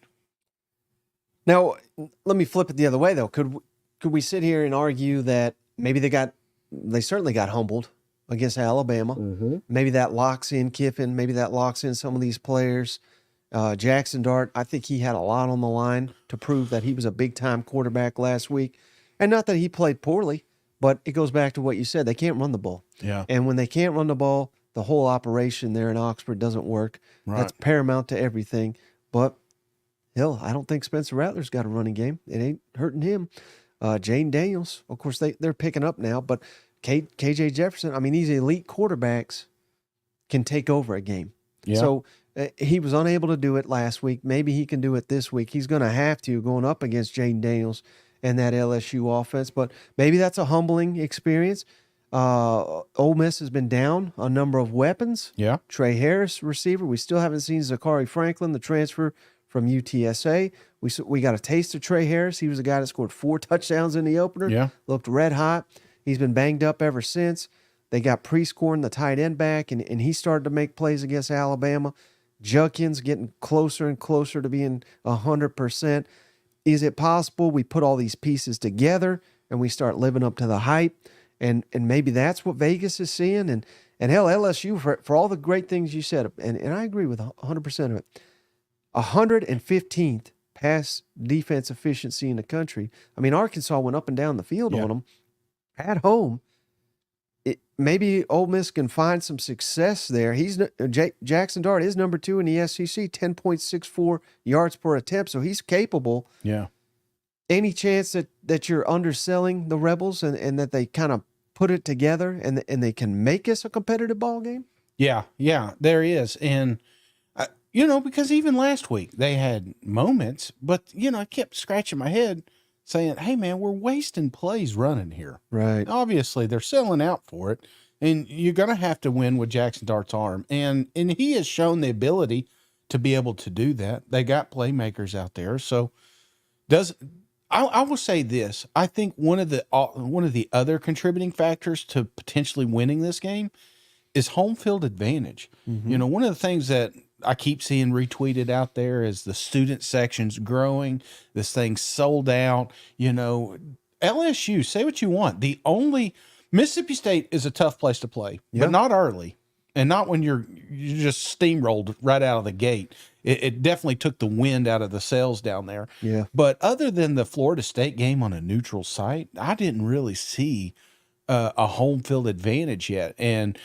Now, let me flip it the other way, though. Could we sit here and argue that maybe they certainly got humbled against Alabama. Mm-hmm. Maybe that locks in Kiffin. Maybe that locks in some of these players. Jackson Dart, I think he had a lot on the line to prove that he was a big-time quarterback last week. And not that he played poorly. But it goes back to what you said. They can't run the ball. Yeah. And when they can't run the ball, the whole operation there in Oxford doesn't work. Right. That's paramount to everything. But, hell, I don't think Spencer Rattler's got a running game. It ain't hurting him. Jaden Daniels, of course, they're picking up now. But KJ Jefferson, I mean, these elite quarterbacks can take over a game. Yeah. So he was unable to do it last week. Maybe he can do it this week. He's going to have to going up against Jaden Daniels and that LSU offense, but maybe that's a humbling experience. Ole Miss has been down a number of weapons. Yeah. Trey Harris, receiver. We still haven't seen Zachary Franklin, the transfer from UTSA. We got a taste of Trey Harris. He was a guy that scored 4 touchdowns in the opener. Yeah. Looked red hot. He's been banged up ever since. They got Prescorn, the tight end, back, and he started to make plays against Alabama. Judkins getting closer and closer to being 100%. Is it possible we put all these pieces together and we start living up to the hype? And maybe that's what Vegas is seeing. And hell, LSU, for all the great things you said, and I agree with 100% of it, 115th pass defense efficiency in the country. I mean, Arkansas went up and down the field on them at home. Maybe Ole Miss can find some success there. Jackson Dart is number 2 in the SEC, 10.64 yards per attempt, so he's capable. Yeah. Any chance that you're underselling the Rebels and that they kind of put it together and they can make us a competitive ball game? Yeah, there is. And, because even last week they had moments, but, I kept scratching my head saying, hey, man, we're wasting plays running here. Right. Obviously, they're selling out for it, and you're going to have to win with Jackson Dart's arm. And he has shown the ability to be able to do that. They got playmakers out there. So I will say this. I think one of the other contributing factors to potentially winning this game is home field advantage. Mm-hmm. One of the things that I keep seeing retweeted out there is the student section's growing. This thing's sold out. LSU, say what you want. Mississippi State is a tough place to play, but not early. and not when you just steamrolled right out of the gate. It definitely took the wind out of the sails down there. Yeah. But other than the Florida State game on a neutral site, I didn't really see a home field advantage yet. And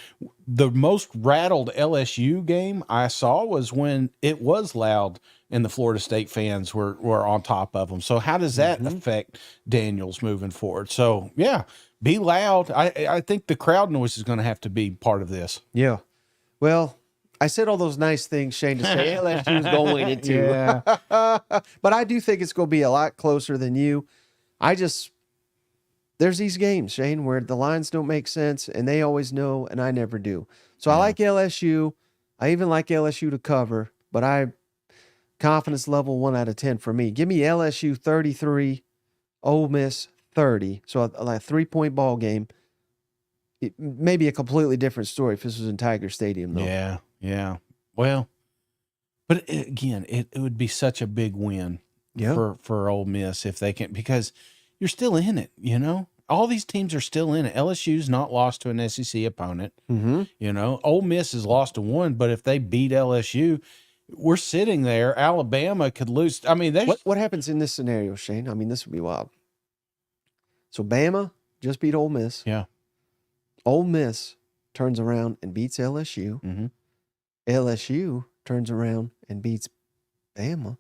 the most rattled LSU game I saw was when it was loud and the Florida State fans were on top of them. So how does that affect Daniels moving forward? So yeah, be loud. I think the crowd noise is going to have to be part of this. Yeah. Well, I said all those nice things, Shane, to say LSU's going to win it too. Yeah. But I do think it's going to be a lot closer than you. There's these games, Shane, where the lines don't make sense and they always know and I never do. So I like LSU. I even like LSU to cover, but confidence level 1 out of 10 for me. Give me LSU 33, Ole Miss 30. So a 3-point ball game. It may be a completely different story if this was in Tiger Stadium, though. Yeah. Well, but again, it would be such a big win for Ole Miss if they can, because you're still in it, All these teams are still in it. LSU's not lost to an SEC opponent. Ole Miss has lost to one, but if they beat LSU, we're sitting there. Alabama could lose. I mean, what happens in this scenario, Shane? I mean, this would be wild. So Bama just beat Ole Miss. Yeah. Ole Miss turns around and beats LSU. LSU turns around and beats Bama.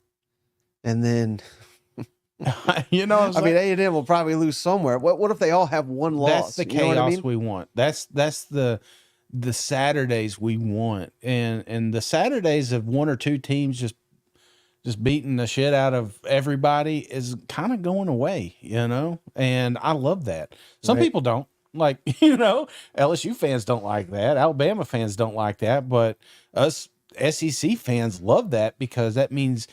And then, I mean, A&M will probably lose somewhere. What if they all have one loss? That's the chaos we want. That's the Saturdays we want. And the Saturdays of one or two teams just beating the shit out of everybody is kind of going away, And I love that. Some people don't. Like, LSU fans don't like that. Alabama fans don't like that. But us SEC fans love that because that means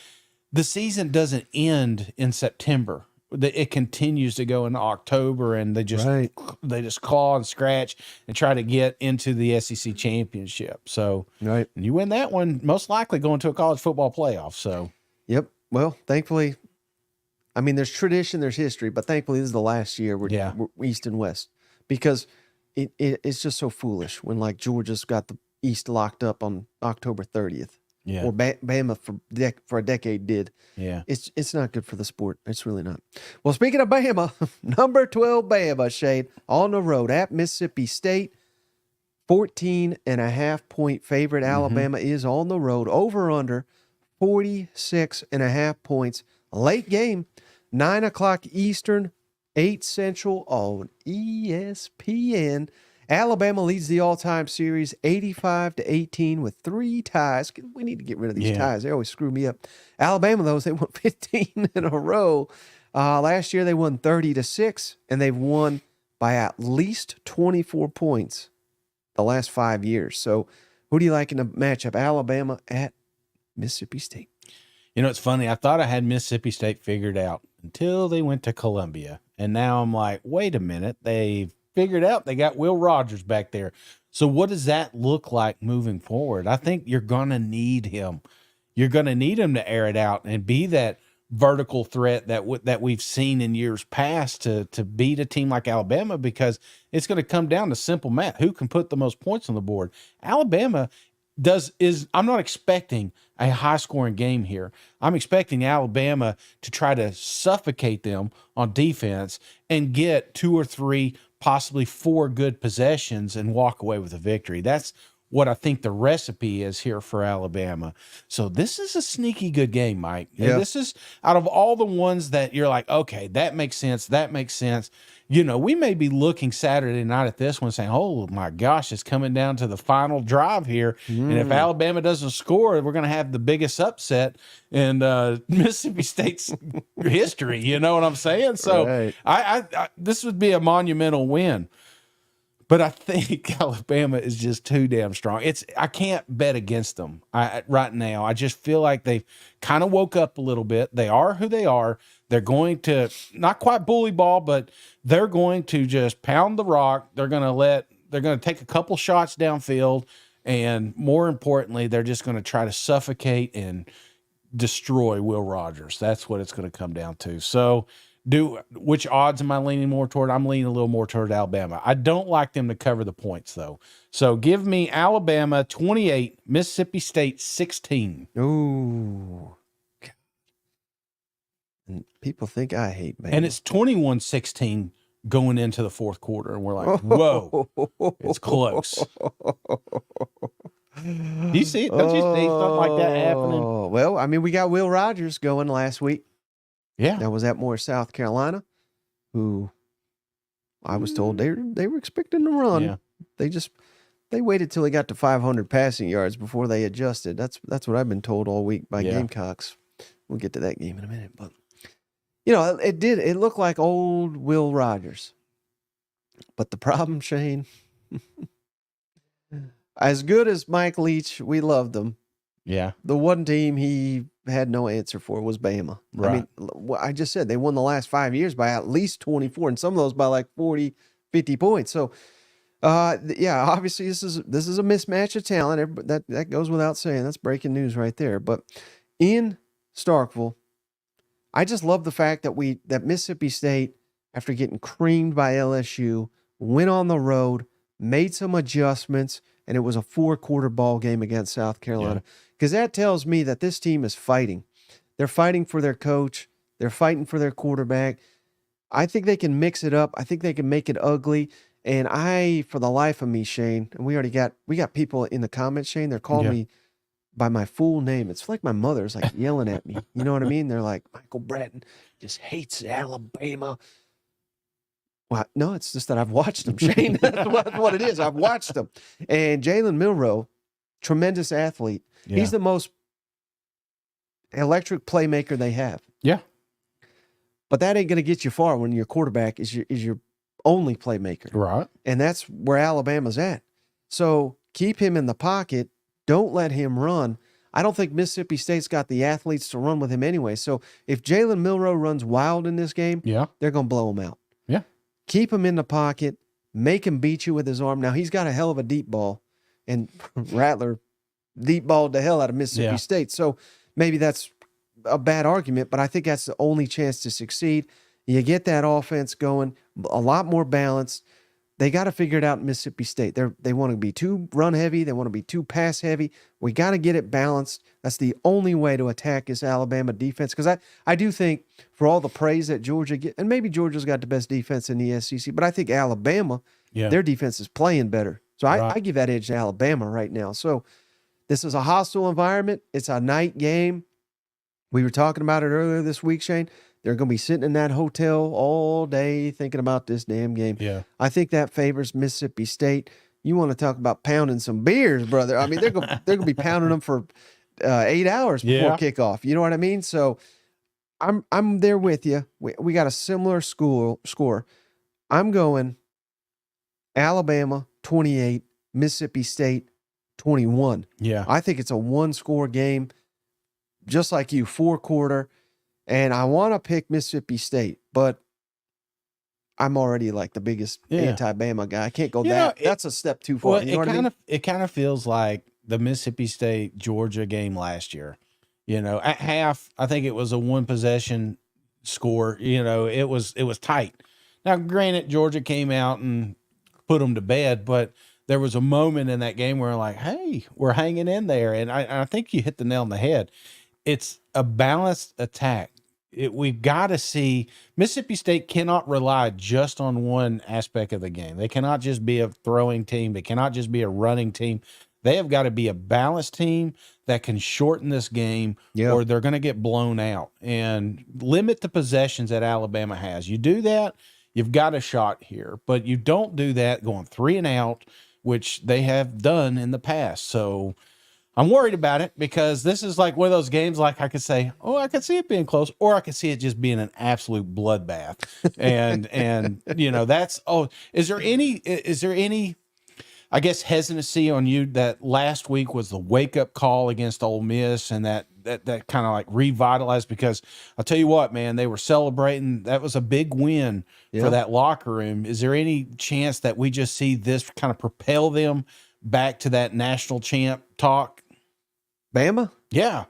the season doesn't end in September. It continues to go into October, and they just claw and scratch and try to get into the SEC championship. So you win that one, most likely going to a college football playoff. So yep. Well, thankfully, I mean, there's tradition, there's history, but thankfully this is the last year we're East and West. Because it's just so foolish when like Georgia's got the East locked up on October 30th. Yeah. Or Bama for a decade did. Yeah. It's not good for the sport. It's really not. Well, speaking of Bama, number 12 Bama, Shade, on the road at Mississippi State. 14.5-point favorite. Alabama is on the road. Over under 46.5 points. A late game, 9 o'clock Eastern, 8 Central on ESPN. Alabama leads the all-time series 85-18 with 3 ties. We need to get rid of these ties. They always screw me up. Alabama, though, they won 15 in a row. Last year they won 30-6, and they've won by at least 24 points the last 5 years. So who do you like in the matchup? Alabama at Mississippi State. It's funny. I thought I had Mississippi State figured out until they went to Columbia. And now I'm like, wait a minute. They've figured out they got Will Rogers back there. So what does that look like moving forward? I think you're going to need him. You're going to need him to air it out and be that vertical threat that we've seen in years past to beat a team like Alabama, because it's going to come down to simple math. Who can put the most points on the board? Alabama I'm not expecting a high-scoring game here. I'm expecting Alabama to try to suffocate them on defense and get 2 or 3, possibly 4 good possessions and walk away with a victory. That's what I think the recipe is here for Alabama. So this is a sneaky good game, Mike. Yeah. This is, out of all the ones that you're like, okay, that makes sense. We may be looking Saturday night at this one saying, oh my gosh, it's coming down to the final drive here. And if Alabama doesn't score, we're going to have the biggest upset in Mississippi State's history. You know what I'm saying? So I this would be a monumental win. But I think Alabama is just too damn strong. I can't bet against them right now. I just feel like they've kind of woke up a little bit. They are who they are. They're going to not quite bully ball, but they're going to just pound the rock. They're going to take a couple shots downfield, and more importantly, they're just going to try to suffocate and destroy Will Rogers. That's what it's going to come down to. So Which odds am I leaning more toward? I'm leaning a little more toward Alabama. I don't like them to cover the points, though. So give me Alabama 28, Mississippi State 16. Ooh. And people think I hate Bama. And it's 21-16 going into the fourth quarter. And we're like, whoa, it's close. Do you see it? Don't you see something like that happening? Well, I mean, we got Will Rogers going last week. Yeah. That was at Moore, South Carolina, who I was told they were expecting to run. Yeah. They waited till he got to 500 passing yards before they adjusted. That's what I've been told all week by Gamecocks. We'll get to that game in a minute, but it looked like old Will Rogers. But the problem, Shane, as good as Mike Leach, we loved him. Yeah. The one team he had no answer for was Bama. Right. I mean, I just said they won the last 5 years by at least 24, and some of those by like 40, 50 points. So, obviously this is a mismatch of talent. That goes without saying. That's breaking news right there. But in Starkville, I just love the fact that Mississippi State, after getting creamed by LSU, went on the road, made some adjustments, and it was a 4-quarter ball game against South Carolina. Because that tells me that this team is fighting. They're fighting for their coach. They're fighting for their quarterback. I think they can mix it up. I think they can make it ugly. And for the life of me, Shane, and we got people in the comments, Shane, they're calling me by my full name. It's like my mother's like yelling at me. You know what I mean? They're like, Michael Bratton just hates Alabama. Well, no, it's just that I've watched them, Shane. That's what it is. I've watched them. And Jalen Milroe, tremendous athlete. Yeah. He's the most electric playmaker they have. Yeah. But that ain't going to get you far when your quarterback is your only playmaker. Right. And that's where Alabama's at. So keep him in the pocket. Don't let him run. I don't think Mississippi State's got the athletes to run with him anyway. So if Jalen Milroe runs wild in this game, they're going to blow him out. Yeah. Keep him in the pocket. Make him beat you with his arm. Now, he's got a hell of a deep ball. And Rattler deep balled the hell out of Mississippi State. So maybe that's a bad argument, but I think that's the only chance to succeed. You get that offense going, a lot more balanced. They got to figure it out in Mississippi State. They want to be too run heavy. They want to be too pass heavy. We got to get it balanced. That's the only way to attack this Alabama defense. Because I do think for all the praise that Georgia get, and maybe Georgia's got the best defense in the SEC, but I think Alabama, their defense is playing better. So I give that edge to Alabama right now. So this is a hostile environment. It's a night game. We were talking about it earlier this week, Shane. They're going to be sitting in that hotel all day thinking about this damn game. Yeah. I think that favors Mississippi State. You want to talk about pounding some beers, brother. I mean, they're going to be pounding them for 8 hours before kickoff. You know what I mean? So I'm there with you. We got a similar score. I'm going Alabama 28, Mississippi State 21. Yeah. I think it's a one-score game, just like you, 4-quarter. And I want to pick Mississippi State, but I'm already like the biggest anti-Bama guy. I can't go that. That's a step too far. Well, you know what I mean? It kind of feels like the Mississippi State Georgia game last year. You know, at half, I think it was a 1-possession score. You know, it was tight. Now, granted, Georgia came out and put them to bed, but there was a moment in that game where like, hey, we're hanging in there. And I think you hit the nail on the head. It's a balanced attack. We've got to see Mississippi State cannot rely just on one aspect of the game. They cannot just be a throwing team. They cannot just be a running team. They have got to be a balanced team that can shorten this game or they're going to get blown out and limit the possessions that Alabama has. You do that, you've got a shot here, but you don't do that going 3 and out, which they have done in the past. So I'm worried about it because this is like one of those games like I could say, oh, I could see it being close, or I could see it just being an absolute bloodbath. And you know, is there any I guess hesitancy on you that last week was the wake-up call against Ole Miss and that kind of like revitalized? Because I'll tell you what, man, they were celebrating. That was a big win for that locker room. Is there any chance that we just see this kind of propel them back to that national champ talk? Bama? Yeah.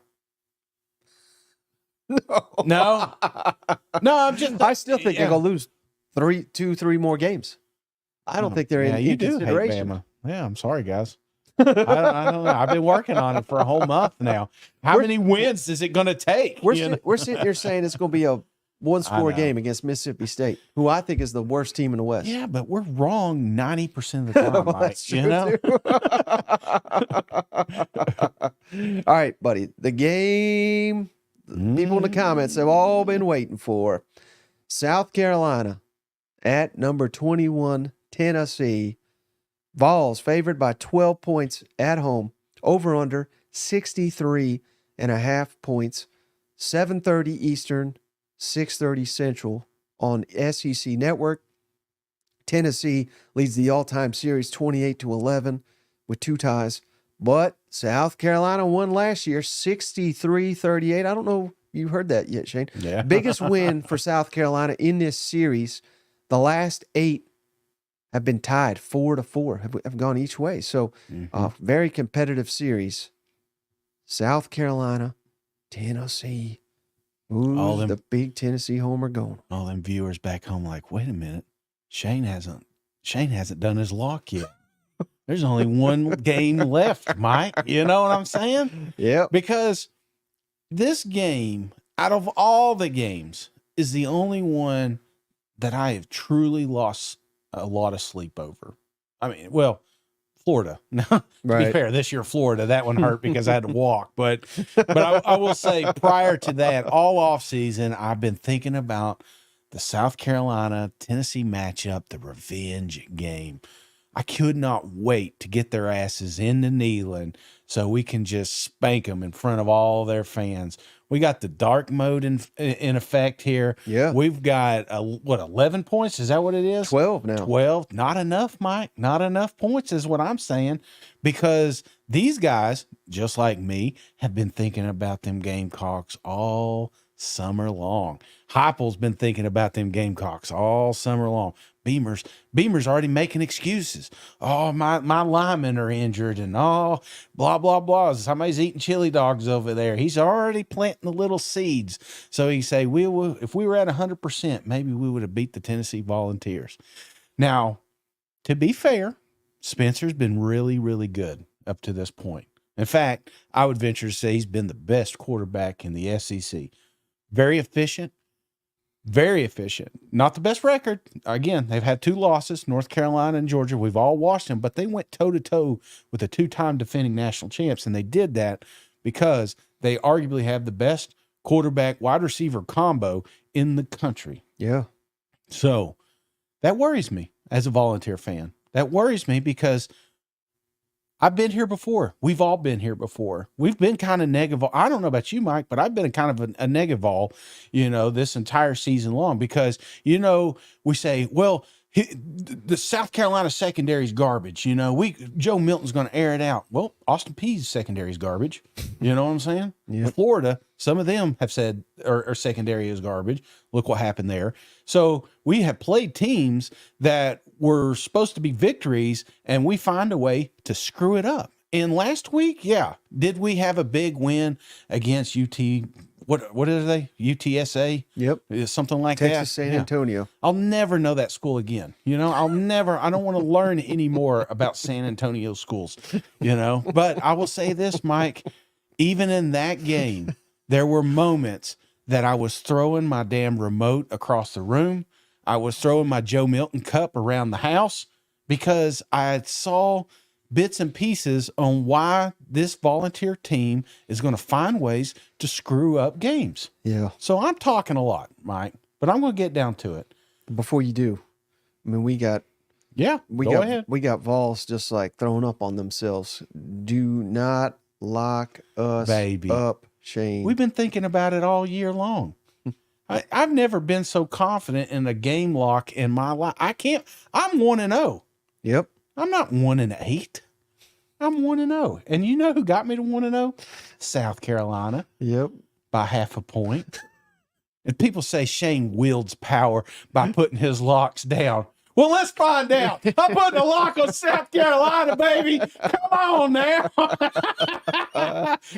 No, I'm just. I still think they're going to lose 3 more games. I don't think they're in consideration. Hate Bama. Yeah, I'm sorry, guys. I don't know. I've been working on it for a whole month now. How many wins is it going to take? We're sitting here saying it's going to be a one-score game against Mississippi State, who I think is the worst team in the West. Yeah, but we're wrong 90% of the time, Well, Mike. All right, buddy. The game people in the comments have all been waiting for. South Carolina at number 21, Tennessee. Vols favored by 12 points at home. Over under 63.5 points. 7:30 Eastern, 6:30 Central on SEC Network. Tennessee leads the all-time series 28-11 with 2 ties. But South Carolina won last year 63-38. I don't know if you heard that yet, Shane. Yeah. Biggest win for South Carolina in this series. The last 8 have been tied 4-4, have gone each way. So very competitive series. South Carolina, Tennessee. Ooh, the big Tennessee homer going. All them viewers back home like, wait a minute. Shane hasn't done his lock yet. There's only one game left, Mike. You know what I'm saying? Yeah. Because this game, out of all the games, is the only one that I have truly lost a lot of sleep over. I mean, well, Florida. Now, to be fair, this year Florida, that one hurt because I had to walk. But I will say prior to that, all offseason, I've been thinking about the South Carolina-Tennessee matchup, the revenge game. I could not wait to get their asses into Neyland so we can just spank them in front of all their fans. We got the dark mode in effect here. Yeah. We've got, 11 points? Is that what it is? 12 now. 12. Not enough, Mike. Not enough points is what I'm saying, because these guys, just like me, have been thinking about them Gamecocks all summer long. Heupel's been thinking about them Gamecocks all summer long. Beamer's already making excuses. Oh, my linemen are injured and blah, blah, blah. Somebody's eating chili dogs over there. He's already planting the little seeds. So he say, if we were at 100%, maybe we would have beat the Tennessee Volunteers. Now, to be fair, Spencer's been really, really good up to this point. In fact, I would venture to say he's been the best quarterback in the SEC. Very efficient. Very efficient. Not the best record. Again, they've had 2 losses, North Carolina and Georgia. We've all watched them, but they went toe-to-toe with the 2-time defending national champs, and they did that because they arguably have the best quarterback-wide receiver combo in the country. Yeah. So that worries me as a Volunteer fan. That worries me because I've been here before. We've all been here before. We've been kind of negative. I don't know about you, Mike, but I've been kind of a negative all, this entire season long because, we say, well, the South Carolina secondary is garbage. Joe Milton's going to air it out. Well, Austin Peay's secondary is garbage. You know what I'm saying? Yeah. Florida, some of them have said our secondary is garbage. Look what happened there. So we have played teams that were supposed to be victories, and we find a way to screw it up. And last week, did we have a big win against UT? What are they? UTSA? Yep. Something like Texas that. Texas San Antonio. I'll never know that school again. I don't want to learn any more about San Antonio schools, But I will say this, Mike, even in that game, there were moments that I was throwing my damn remote across the room. I was throwing my Joe Milton cup around the house because I saw bits and pieces on why this Volunteer team is going to find ways to screw up games. Yeah. So I'm talking a lot, Mike, but I'm going to get down to it. Before you do, we got Vols just like throwing up on themselves. Do not lock us up, Shane. We've been thinking about it all year long. I've never been so confident in a game lock in my life. I'm 1-0. Yep. I'm not 1-8. I'm 1-0. And you know who got me to 1-0? South Carolina. Yep. By 0.5 point. And people say Shane wields power by putting his locks down. Well, let's find out. I'm putting a lock on South Carolina, baby. Come on now.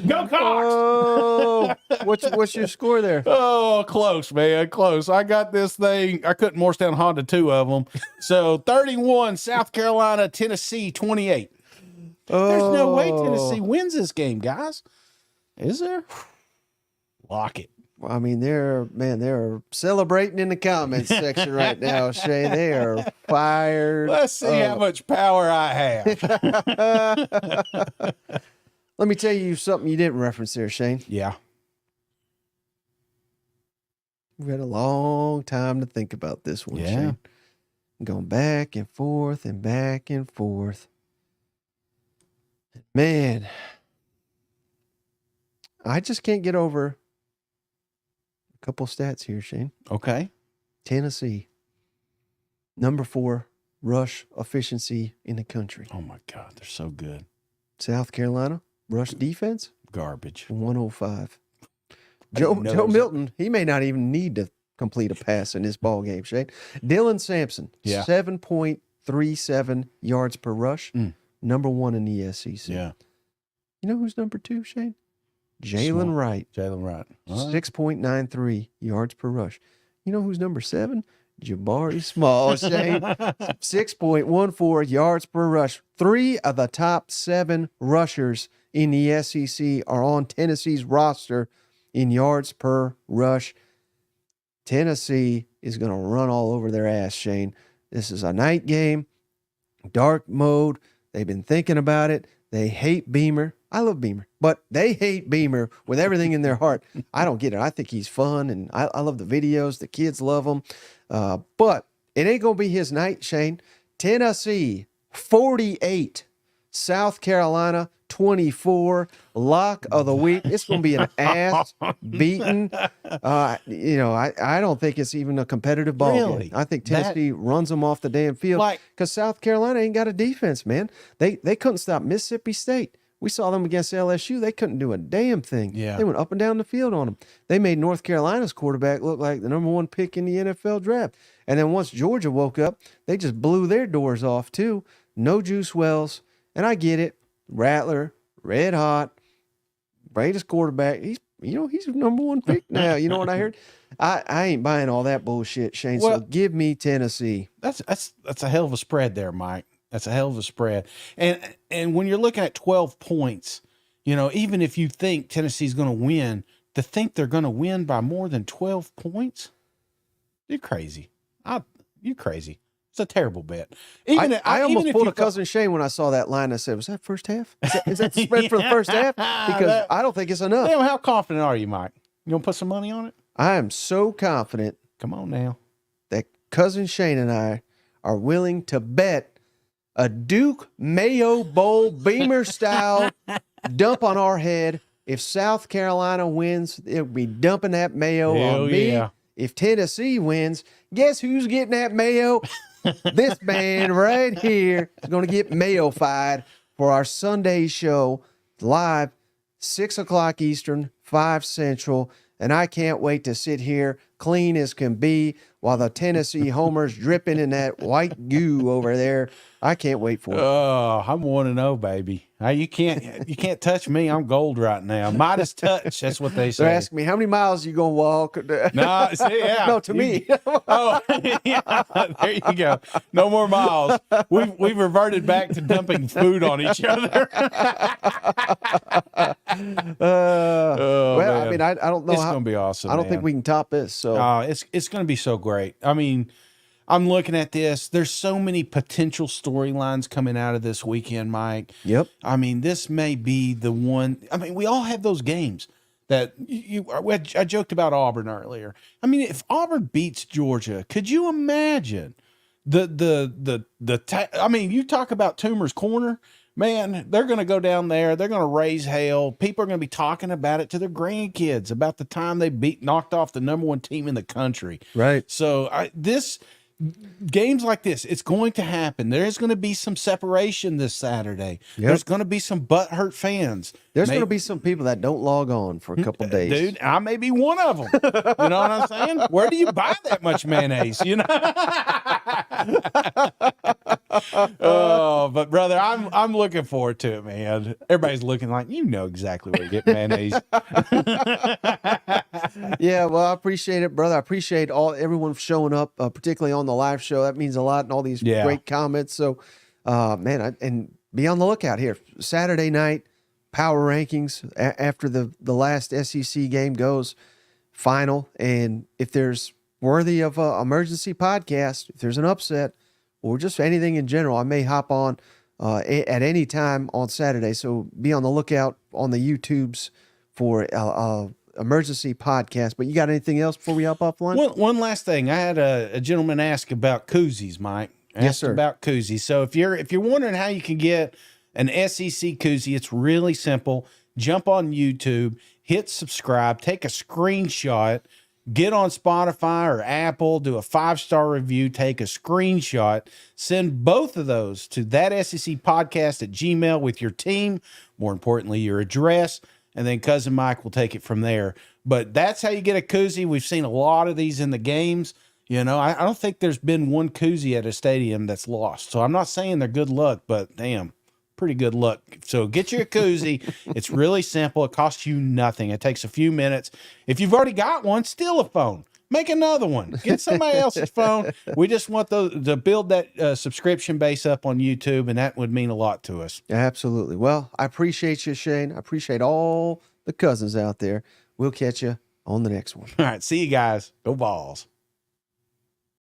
Go Cox! Oh, what's your score there? Oh, close, man, close. I got this thing. I couldn't Morristown Honda 2 of them. So 31, South Carolina, Tennessee 28. There's no way Tennessee wins this game, guys. Is there? Lock it. I mean, they're celebrating in the comments section right now, Shane. They are fired. Let's see how much power I have. Let me tell you something you didn't reference there, Shane. Yeah. We had a long time to think about this one, Shane. Going back and forth and back and forth. Man, I just can't get over a couple stats here, Shane. Okay. Tennessee, number 4 rush efficiency in the country. Oh, my God. They're so good. South Carolina, rush defense, Garbage. 105. Joe Milton, he may not even need to complete a pass in this ball game, Shane. Dylan Sampson, 7.37 yards per rush, number 1 in the SEC. Yeah. You know who's number 2, Shane? Jalen Wright. 6.93 yards per rush. You know who's number 7? Jabari Small, Shane. 6.14 yards per rush. 3 of the top 7 rushers in the SEC are on Tennessee's roster in yards per rush. Tennessee is going to run all over their ass, Shane. This is a night game, dark mode. They've been thinking about it. They hate Beamer. I love Beamer, but they hate Beamer with everything in their heart. I don't get it. I think he's fun, and I love the videos. The kids love him. But it ain't going to be his night, Shane. Tennessee, 48. South Carolina, 24. Lock of the week. It's going to be an ass beating. I don't think it's even a competitive ball game. I think Tennessee runs them off the damn field because South Carolina ain't got a defense, man. They couldn't stop Mississippi State. We saw them against LSU. They couldn't do a damn thing. Yeah. They went up and down the field on them. They made North Carolina's quarterback look like the number 1 pick in the NFL draft. And then once Georgia woke up, they just blew their doors off too. No Juice Wells. And I get it. Rattler, red hot, greatest quarterback. He's the number 1 pick now. You know what I heard? I ain't buying all that bullshit, Shane. So give me Tennessee. That's a hell of a spread there, Mike. That's a hell of a spread. And when you're looking at 12 points, even if you think Tennessee's going to win, to think they're going to win by more than 12 points, you're crazy. You're crazy. It's a terrible bet. I almost pulled a cousin Shane when I saw that line. I said, was that first half? Is that the spread for the first half? Because I don't think it's enough. Damn, how confident are you, Mike? You going to put some money on it? I am so confident. Come on now. That cousin Shane and I are willing to bet a Duke Mayo Bowl Beamer style dump on our head. If South Carolina wins, it'll be dumping that mayo on me. Yeah. If Tennessee wins, guess who's getting that mayo? This man right here is going to get mayo-fied for our Sunday show live, 6 o'clock Eastern, 5 Central. And I can't wait to sit here clean as can be while the Tennessee homers dripping in that white goo over there. I can't wait for it. Oh, I'm 1-0, baby. You can't touch me. I'm gold right now. Midas touch. That's what they say. They're asking me, how many miles you going to walk? No, see, yeah. No, to me. Oh, yeah. There you go. No more miles. We've reverted back to dumping food on each other. Well, I mean, I don't know. It's going to be awesome. I don't think we can top this. So it's going to be so great. I mean, I'm looking at this. There's so many potential storylines coming out of this weekend, Mike. Yep. I mean, this may be the one. I mean, we all have those games that I joked about Auburn earlier. I mean, if Auburn beats Georgia, could you imagine I mean, you talk about Toomer's Corner. Man, they're going to go down there. They're going to raise hell. People are going to be talking about it to their grandkids about the time they knocked off the number 1 team in the country. Right. So games like this, it's going to happen. There's going to be some separation this Saturday. Yep. There's going to be some butthurt fans. There's going to be some people that don't log on for a couple of days. Dude, I may be one of them. You know what I'm saying? Where do you buy that much mayonnaise? Oh, but brother, I'm looking forward to it, man. Everybody's looking like you know exactly where to get mayonnaise. Yeah, well, I appreciate it, brother. I appreciate everyone showing up, particularly on the live show. That means a lot, and all these great comments. So, man, and be on the lookout here. Saturday night, power rankings after the last SEC game goes final, and if there's worthy of a emergency podcast, if there's an upset or just anything in general, I may hop on at any time on Saturday. So be on the lookout on the YouTubes for emergency podcast. But you got anything else before we hop offline? One last thing. I had a gentleman ask about koozies, Mike. Yes, sir. About koozies. So if you're wondering how you can get an SEC koozie, it's really simple. Jump on YouTube, hit subscribe, take a screenshot, get on Spotify or Apple, do a 5-star review, take a screenshot, send both of those to that SEC podcast at Gmail with your team, more importantly, your address, and then Cousin Mike will take it from there. But that's how you get a koozie. We've seen a lot of these in the games. You know, I don't think there's been one koozie at a stadium that's lost. So I'm not saying they're good luck, but damn, pretty good luck. So get you a koozie. It's really simple. It costs you nothing. It takes a few minutes. If you've already got one, steal a phone. Make another one. Get somebody else's phone. We just want to build that subscription base up on YouTube, and that would mean a lot to us. Absolutely. Well, I appreciate you, Shane. I appreciate all the cousins out there. We'll catch you on the next one. All right. See you guys. Go Vols.